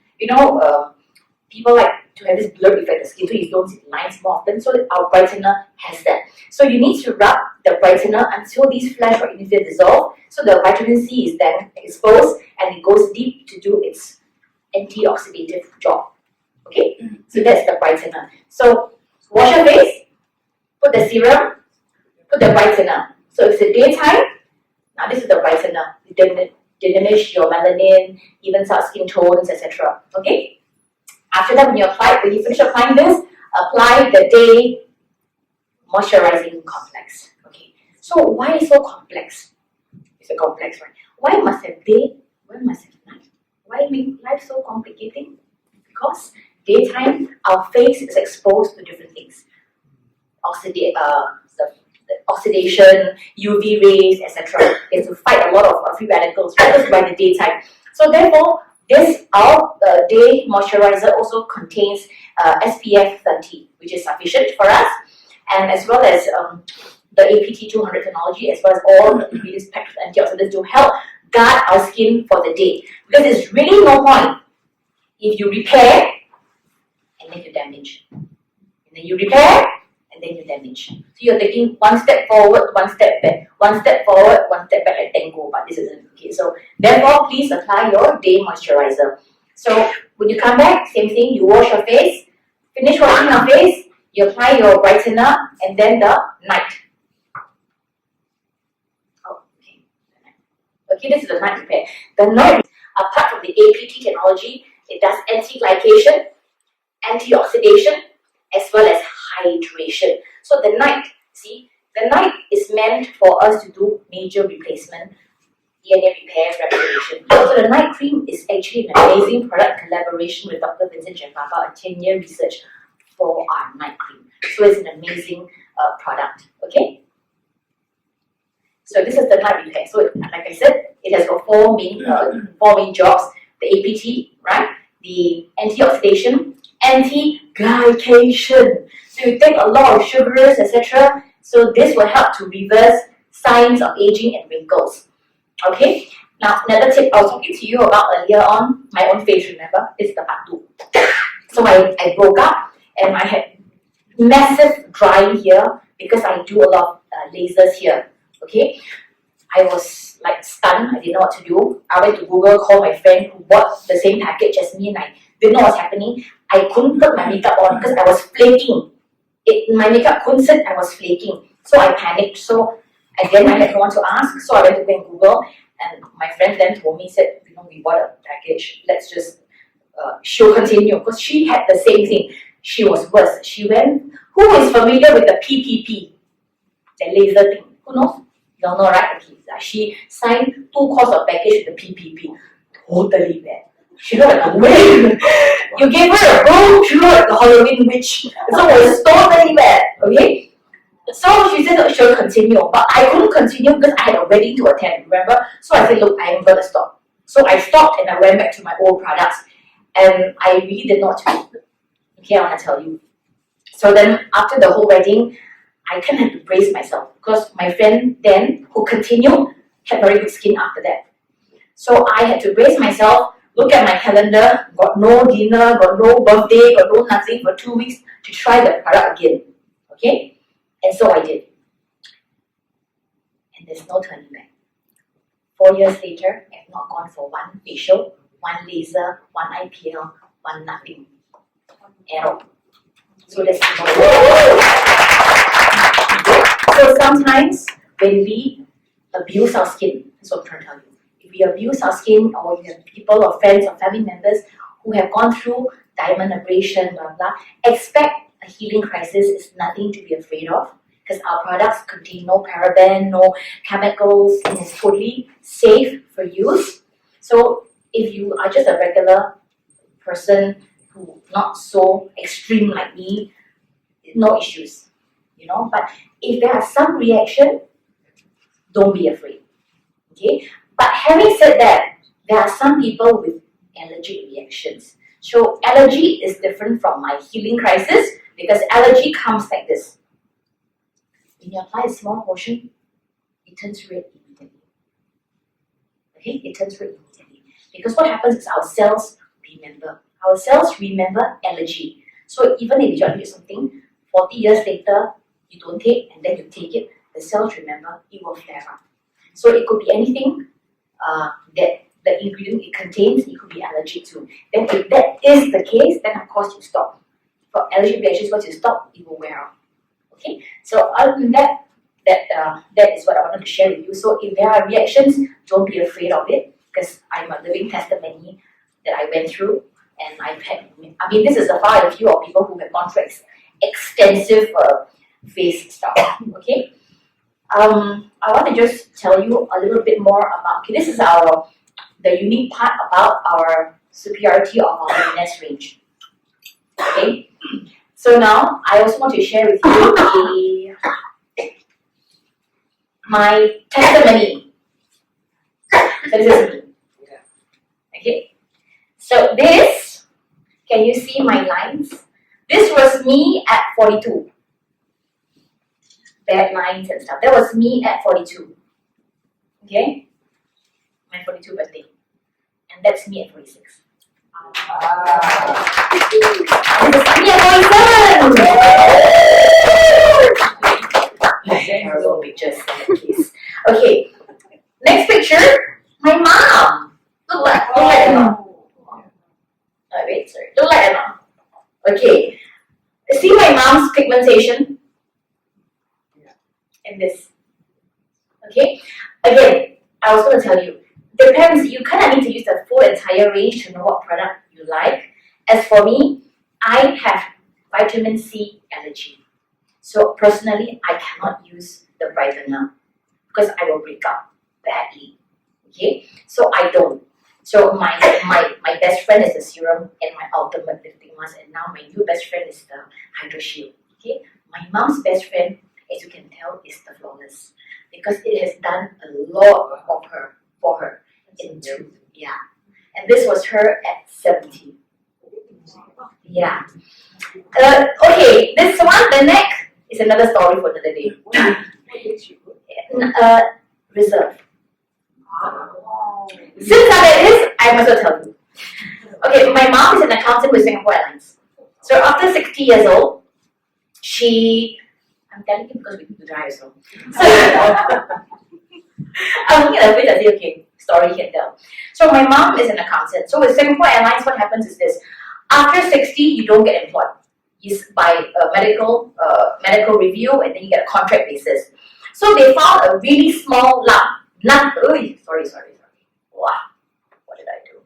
S2: People like to have this blur effect of the skin, so you don't see the lines more often. So our brightener has that. So you need to rub the brightener until these flash or unispheres dissolve. So the vitamin C is then exposed and it goes deep to do its antioxidative job. Okay, so that's the brightener. So wash your face, put the serum, put the brightener. So if it's the daytime, now this is the brightener. You diminish your melanin, evens out skin tones, etc. Okay. After that, when you finish applying this, apply the day moisturizing complex. Okay. So why is it so complex? It's a complex, right? Why must have day? Why must have night? Why make life so complicating? Because daytime, our face is exposed to different things. Oxidation, UV rays, etc. It's to fight a lot of free radicals, right? That's by the daytime. So therefore, our day moisturizer also contains SPF 30, which is sufficient for us, and as well as the APT 200 technology, as well as all the ingredients packed with antioxidants to help guard our skin for the day. Because there's really no point if you repair and then you damage, and then you repair and then you damage. So you're taking one step forward, one step back, one step forward, one step back, and then go. But this isn't okay. So therefore, please apply your day moisturizer. So when you come back, same thing. You wash your face. Finish washing your face. You apply your brightener, and then the night. Okay. Okay, this is the night repair. The night, apart from the APT technology, it does anti-glycation, antioxidation, as well as hydration. So the night is meant for us to do major replacement, DNA repair, reparation. So the night cream is actually an amazing product collaboration with Dr. Vincent Jeffapa, a 10-year research for our night cream. So it's an amazing product. Okay. So this is the night repair. So like I said, it has got four main jobs: the APT, right? The antioxidation, anti-glycation. So you take a lot of sugars, etc. So this will help to reverse signs of aging and wrinkles. Okay. Now another tip I was talking to you about earlier on, my own face. Remember, this is the part 2. So I broke up and I had massive drying here because I do a lot of lasers here. Okay, I was like stunned. I didn't know what to do. I went to Google, called my friend who bought the same package as me, and I didn't know what's happening. I couldn't put my makeup on because I was flaking. My makeup couldn't sit. I was flaking, so I panicked. So again, I had no one to ask. So I went to go and Google, and my friend then told me, said, we bought a package. Let's just she'll continue because she had the same thing. She was worse. She went. Who is familiar with the PPP, the laser thing? Who knows? You don't know, right? Okay. She signed 2 course of package with the PPP. Totally bad. She looked like a witch. You gave her a broom, she looked like a Halloween witch. So it was totally bad. Okay? So she said that she'll continue, but I couldn't continue because I had a wedding to attend, remember? So I said, look, I'm gonna stop. So I stopped and I went back to my old products, and I really did not do. Okay, I wanna tell you. So then after the whole wedding, I kind of had to brace myself because my friend then, who continued, had very good skin after that. So I had to brace myself, look at my calendar, got no dinner, got no birthday, got no nothing for 2 weeks to try the product again. Okay? And so I did. And there's no turning back. 4 years later, I have not gone for one facial, one laser, one IPL, one nothing. Arrow. So that's so sometimes when we abuse our skin, that's what I'm trying to tell you. If we abuse our skin, or you have people or friends or family members who have gone through diamond abrasion, blah blah, expect a healing crisis is nothing to be afraid of because our products contain no paraben, no chemicals, and it's totally safe for use. So if you are just a regular person who not so extreme like me, no issues, But if there are some reaction, don't be afraid. Okay. But having said that, there are some people with allergic reactions. So allergy is different from my healing crisis because allergy comes like this. When you apply a small portion, it turns red immediately. Okay, it turns red immediately. Because what happens is our cells remember. Our cells remember allergy. So even if you allergic to something, 40 years later, you don't take and then you take it, the cells remember, it will flare up. So it could be anything that the ingredient it contains, it could be allergic to. Then if that is the case, then of course you stop. For allergic reactions, once you stop, it will wear off. Okay, so other than that, that is what I wanted to share with you. So if there are reactions, don't be afraid of it because I'm a living testimony that I went through, and I've had. I mean, this is a far view of people who have gone through extensive face stuff. Okay, I want to just tell you a little bit more about. Okay, this is the unique part about our superiority of our Luminesce range. Okay, so now I also want to share with you my testimony. So this is me. Okay, so this, can you see my lines? This was me at 42. Bad lines and stuff. That was me at 42. Okay, my 42 birthday, and that's me at 46. This is me at 47. Little pictures, please. Okay, next picture. My mom. Look like her mom. Oh, wait, sorry. Look like her mom. Okay. See my mom's pigmentation? And this. Okay? Again, I was going to tell you, depends, you kind of need to use the full entire range to know what product you like. As for me, I have vitamin C allergy. So personally, I cannot use the brightener because I will break out badly. Okay? So I don't. So my best friend is the serum and my ultimate lifting mask, and now my new best friend is the HydraShield. Okay? My mom's best friend as you can tell, is the Flawless. Because it has done a lot for her. Yeah. And this was her at 70. Yeah. Okay, this one, the neck, is another story for another day. Reserve. Since I'm at this, I must well tell you. Okay, my mom is an accountant with Singapore Airlines. So after 60 years old, I'm telling you because we need to drive as well. So, I'm looking at her face and say, okay, story you can tell. So my mom is an accountant. So with Singapore Airlines, what happens is this. After 60, you don't get employed. You by a medical review, and then you get a contract basis. So they found a really small lump. Sorry. Wow, what did I do?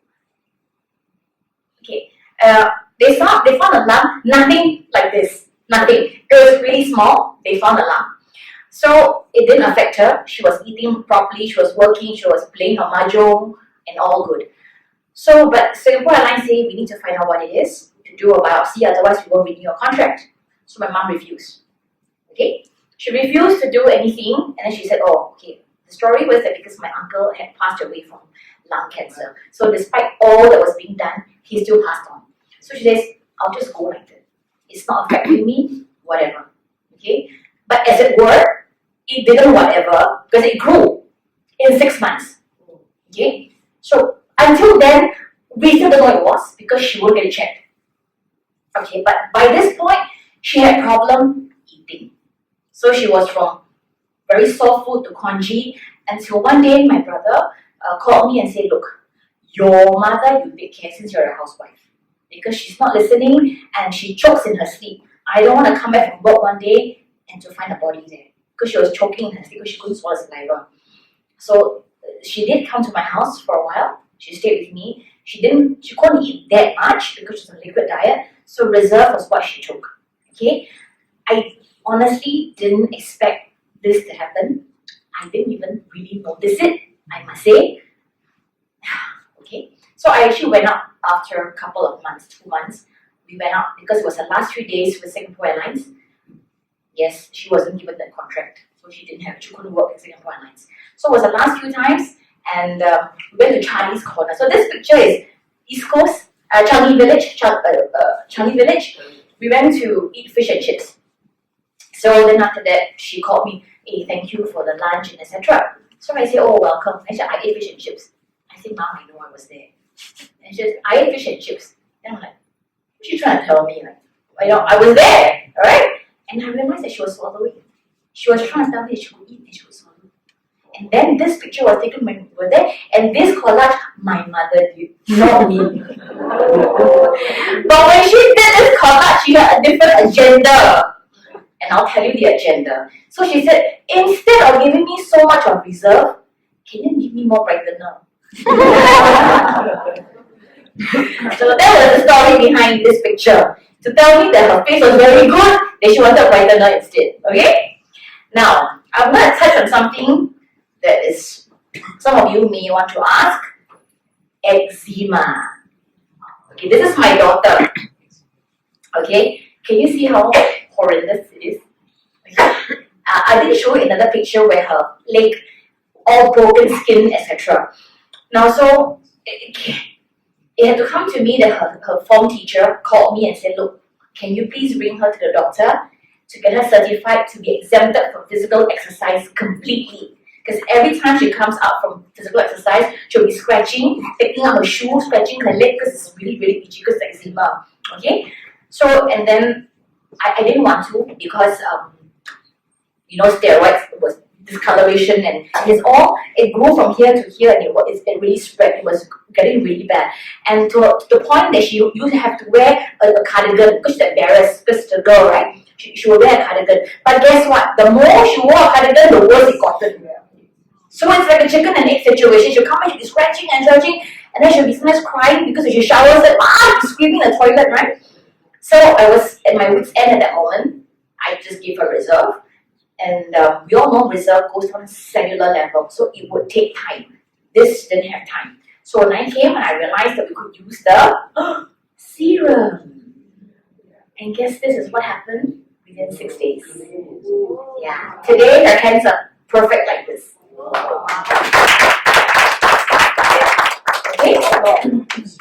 S2: Okay, they found a lump, nothing like this, nothing. It was really small. They found a lump. So it didn't affect her. She was eating properly, she was working, she was playing her mahjong, and all good. So, but Singapore Airlines say we need to find out what it is to do a biopsy, otherwise we won't renew your contract. So my mom refused. Okay? She refused to do anything, and then she said, oh, okay. The story was that because my uncle had passed away from lung cancer. So despite all that was being done, he still passed on. So she says, I'll just go like that. It's not affecting me, whatever. Okay? But as it were, it didn't whatever, because it grew in 6 months. Okay? So until then, we still don't know it was, because she won't get it checked. Okay, but by this point, she had problem eating. So she was from very soft food to congee, until one day my brother called me and said, look, your mother you take care since you're a housewife, because she's not listening and she chokes in her sleep. I don't want to come back from work one day and to find a body there, because she was choking in her sleep because she couldn't swallow saliva. So she did come to my house for a while. She stayed with me. She couldn't eat that much because she's on a liquid diet. So Reserve was what she took. Okay, I honestly didn't expect this to happen. I didn't even really notice it, I must say. Okay, so I actually went out after a couple of months, 2 months. We went out because it was the last 3 days with Singapore Airlines. Yes, she wasn't given that contract, so she couldn't work at Singapore Airlines. So it was the last few times, and we went to Charlie's Corner. So this picture is East Coast, Changi Village, Changi Village. We went to eat fish and chips. So then after that, she called me, hey, thank you for the lunch and etc. So I said, oh, welcome. I said, I ate fish and chips. I said, Mom, I know I was there. And she said, I ate fish and chips. And I'm like, what's she trying to tell me? Like, I was there, alright? And I realized that she was swallowing. She was trying to tell me that she would eat and she would swallow. And then this picture was taken when we were there, and this collage, my mother did, not me. But when she did this collage, she had a different agenda. And I'll tell you the agenda. So she said, instead of giving me so much of Reserve, can you give me more Brightener? So that was the story behind this picture. To tell me that her face was very good, that she wanted Brightener instead. Okay? Now, I'm going to touch on something that is, some of you may want to ask. Eczema. Okay, this is my daughter. Okay, can you see how horrendous it is? Okay. I did show you another picture where her leg, all broken skin, etc. Now, so it had to come to me that her form teacher called me and said, look, can you please bring her to the doctor to get her certified to be exempted from physical exercise completely. Because every time she comes out from physical exercise, she'll be scratching, taking out her shoe, scratching her leg because it's really, really itchy because it's eczema. Okay? So, and then I didn't want to because, steroids was discoloration and it grew from here to here and it really spread. It was getting really bad. And to the point that she used to have to wear a cardigan because she's embarrassed because she's a girl, right? She would wear a cardigan. But guess what? The more she wore a cardigan, the worse it gotten. So it's like a chicken and egg situation. She'll come and she'll be scratching and searching, and then she'll be sometimes crying because she showers and screaming in the toilet, right? So I was at my wit's end at that moment. I just gave her Reserve. And we all know Reserve goes on a cellular level, so it would take time. This didn't have time. So when I came and I realized that we could use the serum. And guess this is what happened? within 6 days. Yeah. Today her hands are perfect like this. Okay?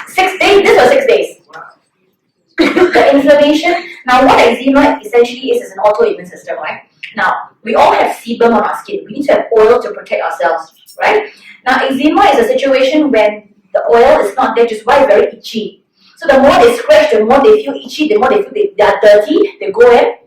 S2: 6 days, this was 6 days. The inflammation, now what eczema essentially is an autoimmune system, right? Now, we all have sebum on our skin. We need to have oil to protect ourselves, right? Now, eczema is a situation when the oil is not there, just why it's very itchy. So the more they scratch, the more they feel itchy, the more they feel they are dirty, they go and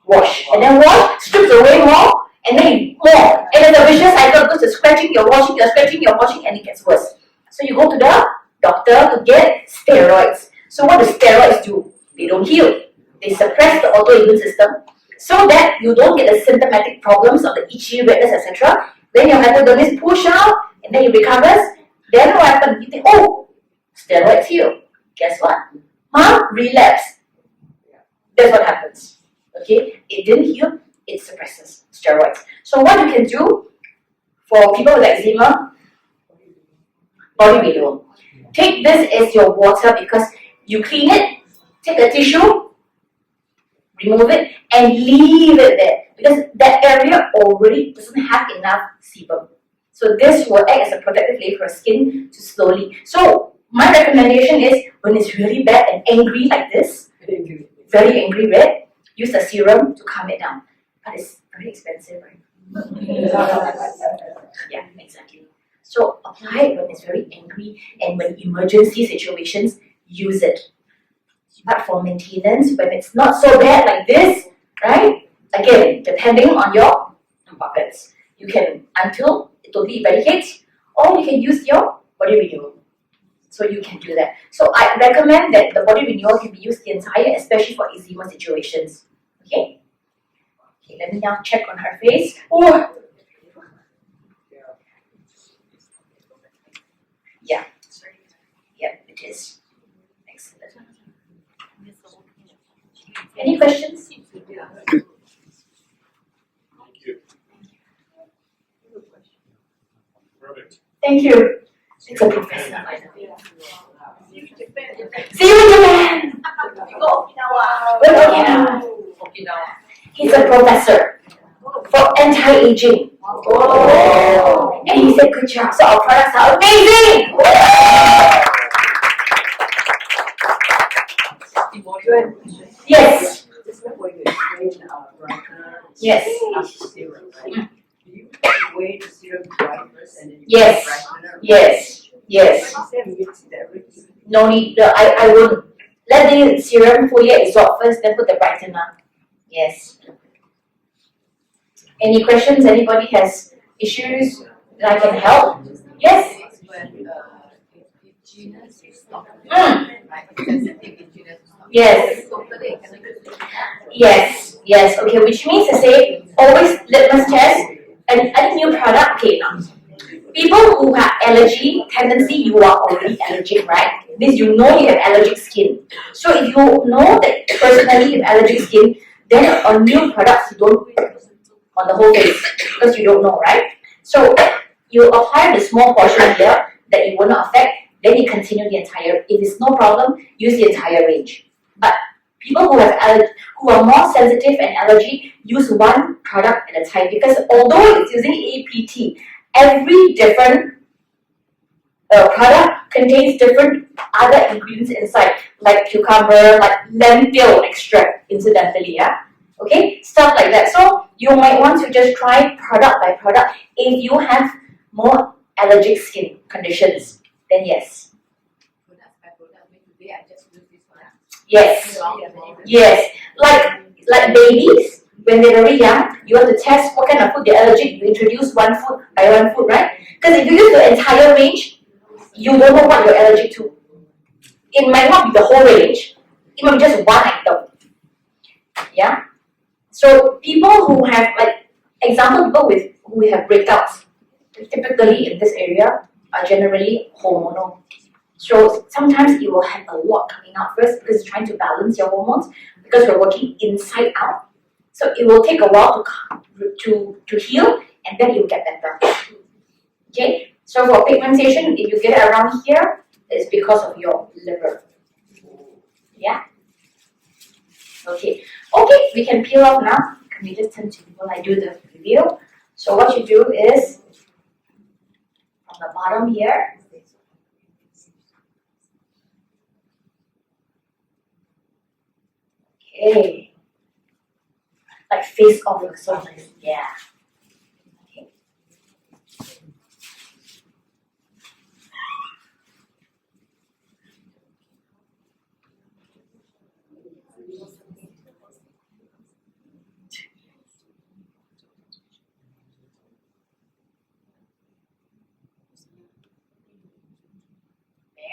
S2: wash. And then wash, strips away more, and then more. And then the vicious cycle goes to scratching, you're washing, you're scratching, you're washing, and it gets worse. So you go to the doctor to get steroids. So what do steroids do? They don't heal. They suppress the autoimmune system so that you don't get the symptomatic problems of the itchy, redness, etc. Then your hypodermis push out and then it recovers. Then what happens? You think, oh, steroids heal. Guess what? Relapse. That's what happens. Okay? It didn't heal, it suppresses steroids. So what you can do for people with eczema, body renewal. Take this as your water because you clean it, take a tissue, remove it, and leave it there because that area already doesn't have enough sebum. So this will act as a protective layer for your skin to slowly. So my recommendation is when it's really bad and angry like this, very angry red, use a serum to calm it down. But it's very expensive, right? Yeah, exactly. So apply it when it's very angry and when emergency situations, use it. But for maintenance, when it's not so bad like this, right? Again, depending on your pockets, you can until it totally eradicates, or you can use your body renewal. So you can do that. So I recommend that the body renewal can be used the entire, especially for eczema situations. Okay? Okay, let me now check on her face. Oh. Yeah. Yeah, it is. Excellent. Any questions?
S4: Perfect.
S2: Thank you. It's a professor, by the way. See you in Japan! We're going Okinawa. He's a professor for anti-aging. Oh. And he said, good job. So our products are amazing! Yes. Yes.
S5: Serum, right? Do you wait the serum dry first and then you
S2: Yes.
S5: put brightener?
S2: Yes. Yes.
S5: Is there mix everything?
S2: No need. I won't. Let the serum fully absorb first, then put the brightener. Yes. Any questions? Anybody has issues that I can help? Yes.
S3: When Jeunesse is not
S2: Mm.
S3: sensitive in Jeunesse is not.
S2: Yes.
S3: Totally cannot use it.
S2: Yes. Yes. Okay. Which means to say, always litmus test and any new product. Okay. Now, people who have allergy tendency, you are already allergic, right? Means you know you have allergic skin. So if you know that personally you have allergic skin, then on new products you don't on the whole face because you don't know, right? So you apply the small portion here that it will not affect, then you continue the entire. If it's no problem, use the entire range. But people who have who are more sensitive and allergy, use one product at a time because although it's using APT, every different product contains different other ingredients inside, like cucumber, like lentil extract, incidentally, yeah? Okay, stuff like that. So you might want to just try product by product. If you have more allergic skin conditions, then yes.
S3: Product by product. Today I just use this one.
S2: Yes. Yes. Like babies, when they're very young, you want to test what kind of food they're allergic. You introduce one food by one food, right? Because if you use the entire range, you don't know what you're allergic to. It might not be the whole range. It might be just one item. Yeah? So people who have, like, example, people who have breakouts, typically in this area, are generally hormonal. So sometimes you will have a lot coming out first because it's trying to balance your hormones because you're working inside out. So it will take a while to heal and then it will get better. Okay? So for pigmentation, if you get it around here, it's because of your liver. Yeah? Okay. Okay, we can peel off now. Can we just turn to me while I do the review? So what you do is, from the bottom here, okay, like face off, so nice, yeah. Okay.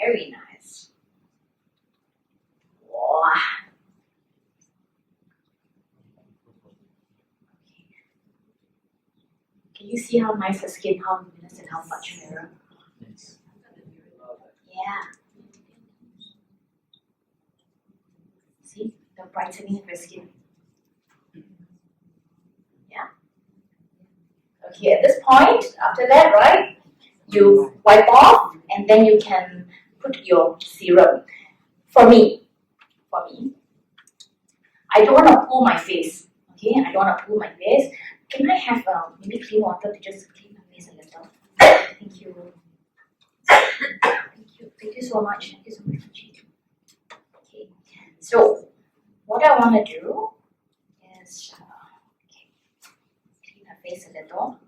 S2: Very nice. Wow. Can you see how nice the skin, how luminous and how much mirror? Yeah. See the brightening of your skin. Yeah. Okay, at this point, after that, right, you wipe off and then you can put your serum. For me, I don't want to pull my face. Okay, I don't want to pull my face. Can I have maybe clean water to just clean my face a little? Thank you. Thank you so much. Thank you so much. Okay, so what I want to do is clean her face a little.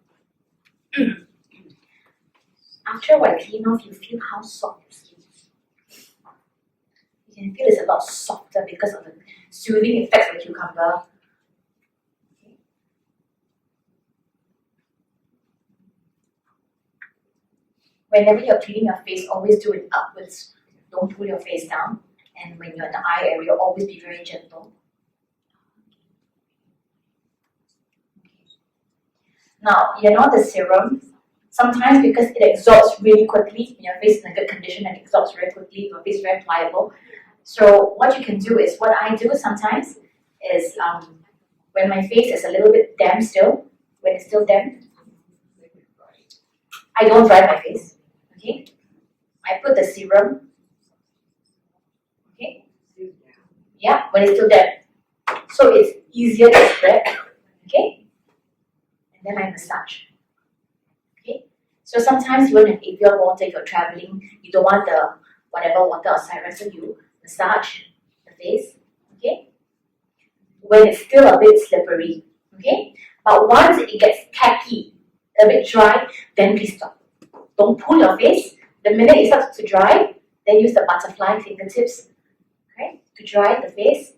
S2: After I clean off, you feel how soft your skin is. You can feel it's a lot softer because of the soothing effects of the cucumber. Okay. Whenever you're cleaning your face, always do it upwards. Don't pull your face down. And when you're in the eye area, always be very gentle. Now, the serum, sometimes because it absorbs really quickly, when your face is in a good condition and it absorbs very quickly, your face is very pliable. So what you can do is, what I do sometimes is, when my face is a little bit damp still, when it's still damp, I don't dry my face, okay? I put the serum, okay? Yeah, when it's still damp. So it's easier to spread, okay? And then I massage. Okay? So sometimes you want to have Avion water if you're traveling, you don't want the whatever water outside, right? So you massage the face, okay? When it's still a bit slippery, okay? But once it gets tacky, a bit dry, then please stop. Don't pull your face. The minute it starts to dry, then use the butterfly fingertips, okay, to dry the face.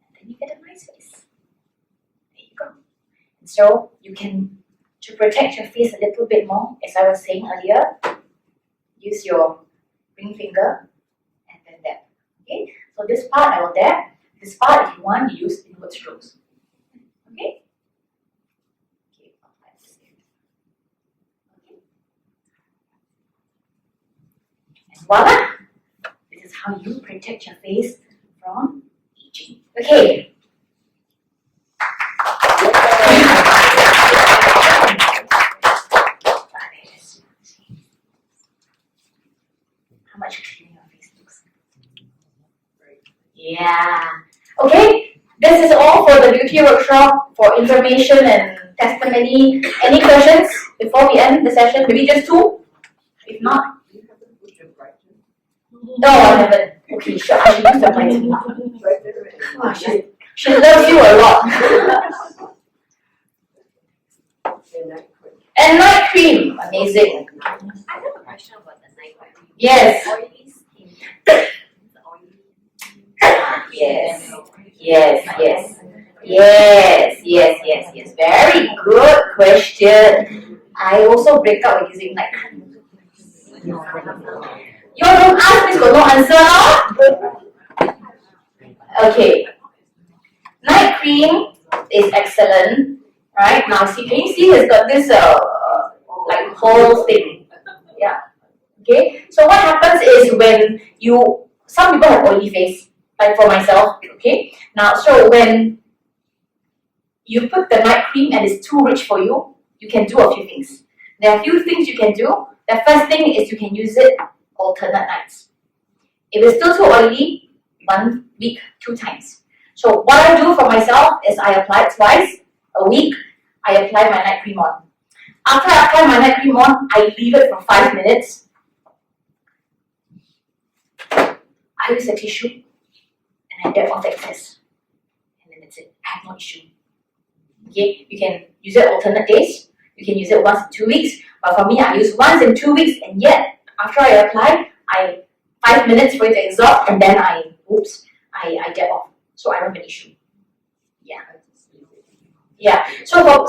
S2: And then you get a nice face. There you go. And so you can, to protect your face a little bit more, as I was saying earlier, use your ring finger and then dab. Okay? So this part I will dab. This part, if you want, you use inward strokes. Okay? Okay, apply this here. Okay. And voila! This is how you protect your face from aging. Okay. How much cleaner your face looks. Yeah. Okay, this is all for the beauty workshop. For information and testimony, any questions before we end the session? Maybe just two? If not,
S5: You haven't put your brightener.
S2: no, I haven't. Okay, sure, I should use the brightening.
S5: Brightener
S2: Oh, she loves you a lot.
S5: and night cream.
S2: And night cream, amazing.
S3: I have a question about the night cream.
S2: Yes.
S3: Oily skin. It's oily.
S2: Yes. Yes. Very good question. I also break out with using night cream. You don't ask me, got no answer. Okay. Night cream is excellent. Right now, see, can you see it's got this like whole thing? Yeah. Okay. So what happens is when some people have oily face, like for myself. Okay. Now, so when you put the night cream and it's too rich for you, you can do a few things. There are a few things you can do. The first thing is you can use it alternate nights. If it's still too oily, 1 week, 2 times. So what I do for myself is I apply it twice a week. I apply my night cream on. After I apply my night cream on, I leave it for 5 minutes. I use a tissue and I dab off the excess. And then that's it. I have no issue. Okay, you can use it alternate days. You can use it once in 2 weeks. But for me, I use once in 2 weeks, and yet after I apply, I 5 minutes for it to absorb, and then I dab off. So I don't have an issue. Yeah. So for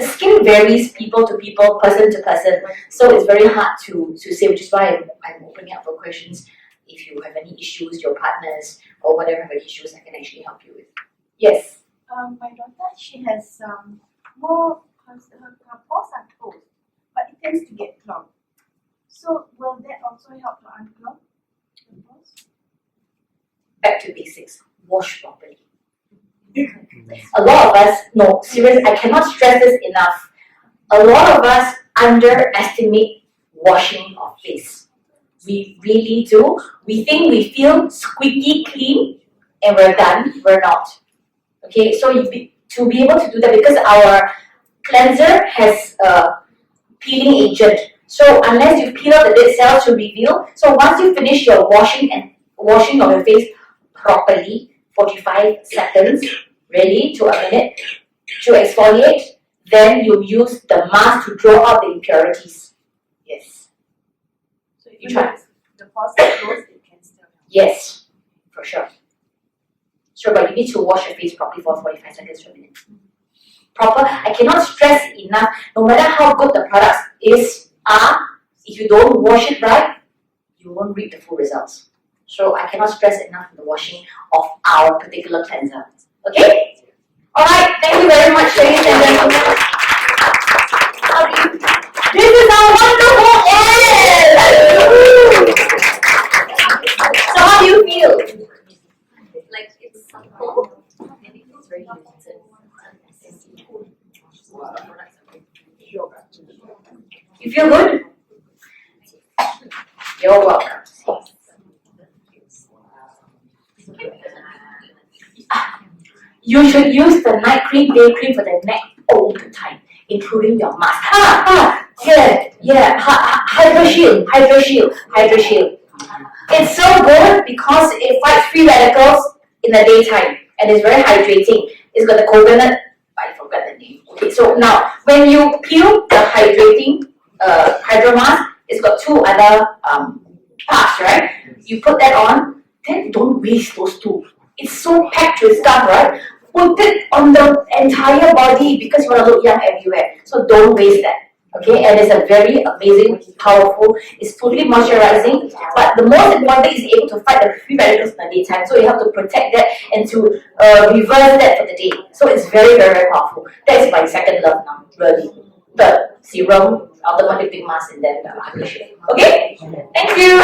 S2: skin varies people to people, person to person. So it's very hard to say, which is why I'm opening up for questions. If you have any issues, your partners or whatever have any issues, I can actually help you with. Yes.
S3: My daughter, she has more, her pores are closed, but it tends to get clogged. So will that also help to unclog the pores?
S2: Back to basics. Wash properly. A lot of us, no, seriously, I cannot stress this enough. A lot of us underestimate washing of face. We really do. We think we feel squeaky clean and we're done. We're not. Okay, so to be able to do that, because our cleanser has a peeling agent. So unless you peel out the dead cells to reveal, so once you finish your washing of your face properly, 45 seconds, really, to a minute, to exfoliate, then you use the mask to draw out the impurities. Yes.
S3: So if
S2: You try.
S3: the pores are closed, it can still help.
S2: Yes, for sure. Sure, but you need to wash your face properly for 45 seconds to a minute. Proper. I cannot stress enough, no matter how good the products are, if you don't wash it right, you won't reap the full results. So I cannot stress enough on the washing of our particular cleanser. Okay? Alright, thank you very much, ladies and gentlemen. This is our wonderful end! So how do you feel?
S4: Like it's simple, and it feels very limited.
S2: You feel good? You're welcome. You should use the night cream, day cream for the neck all the time, including your mask. HydraShield. It's so good because it fights free radicals in the daytime and it's very hydrating. It's got the coconut, I forgot the name. Okay, so now when you peel the hydrating hydro mask, it's got 2 other parts, right? You put that on, then don't waste those 2. It's so packed with stuff, right? Put it on the entire body because you want to look young everywhere. So don't waste that. Okay, and it's a very amazing, powerful, it's fully moisturizing, but the most important thing is able to fight the free radicals in the daytime, so you have to protect that and to reverse that for the day. So it's very, very, very powerful. That is my second love now, really. The serum, ultimate lip mask, and then the HydraShield. Okay? Thank you!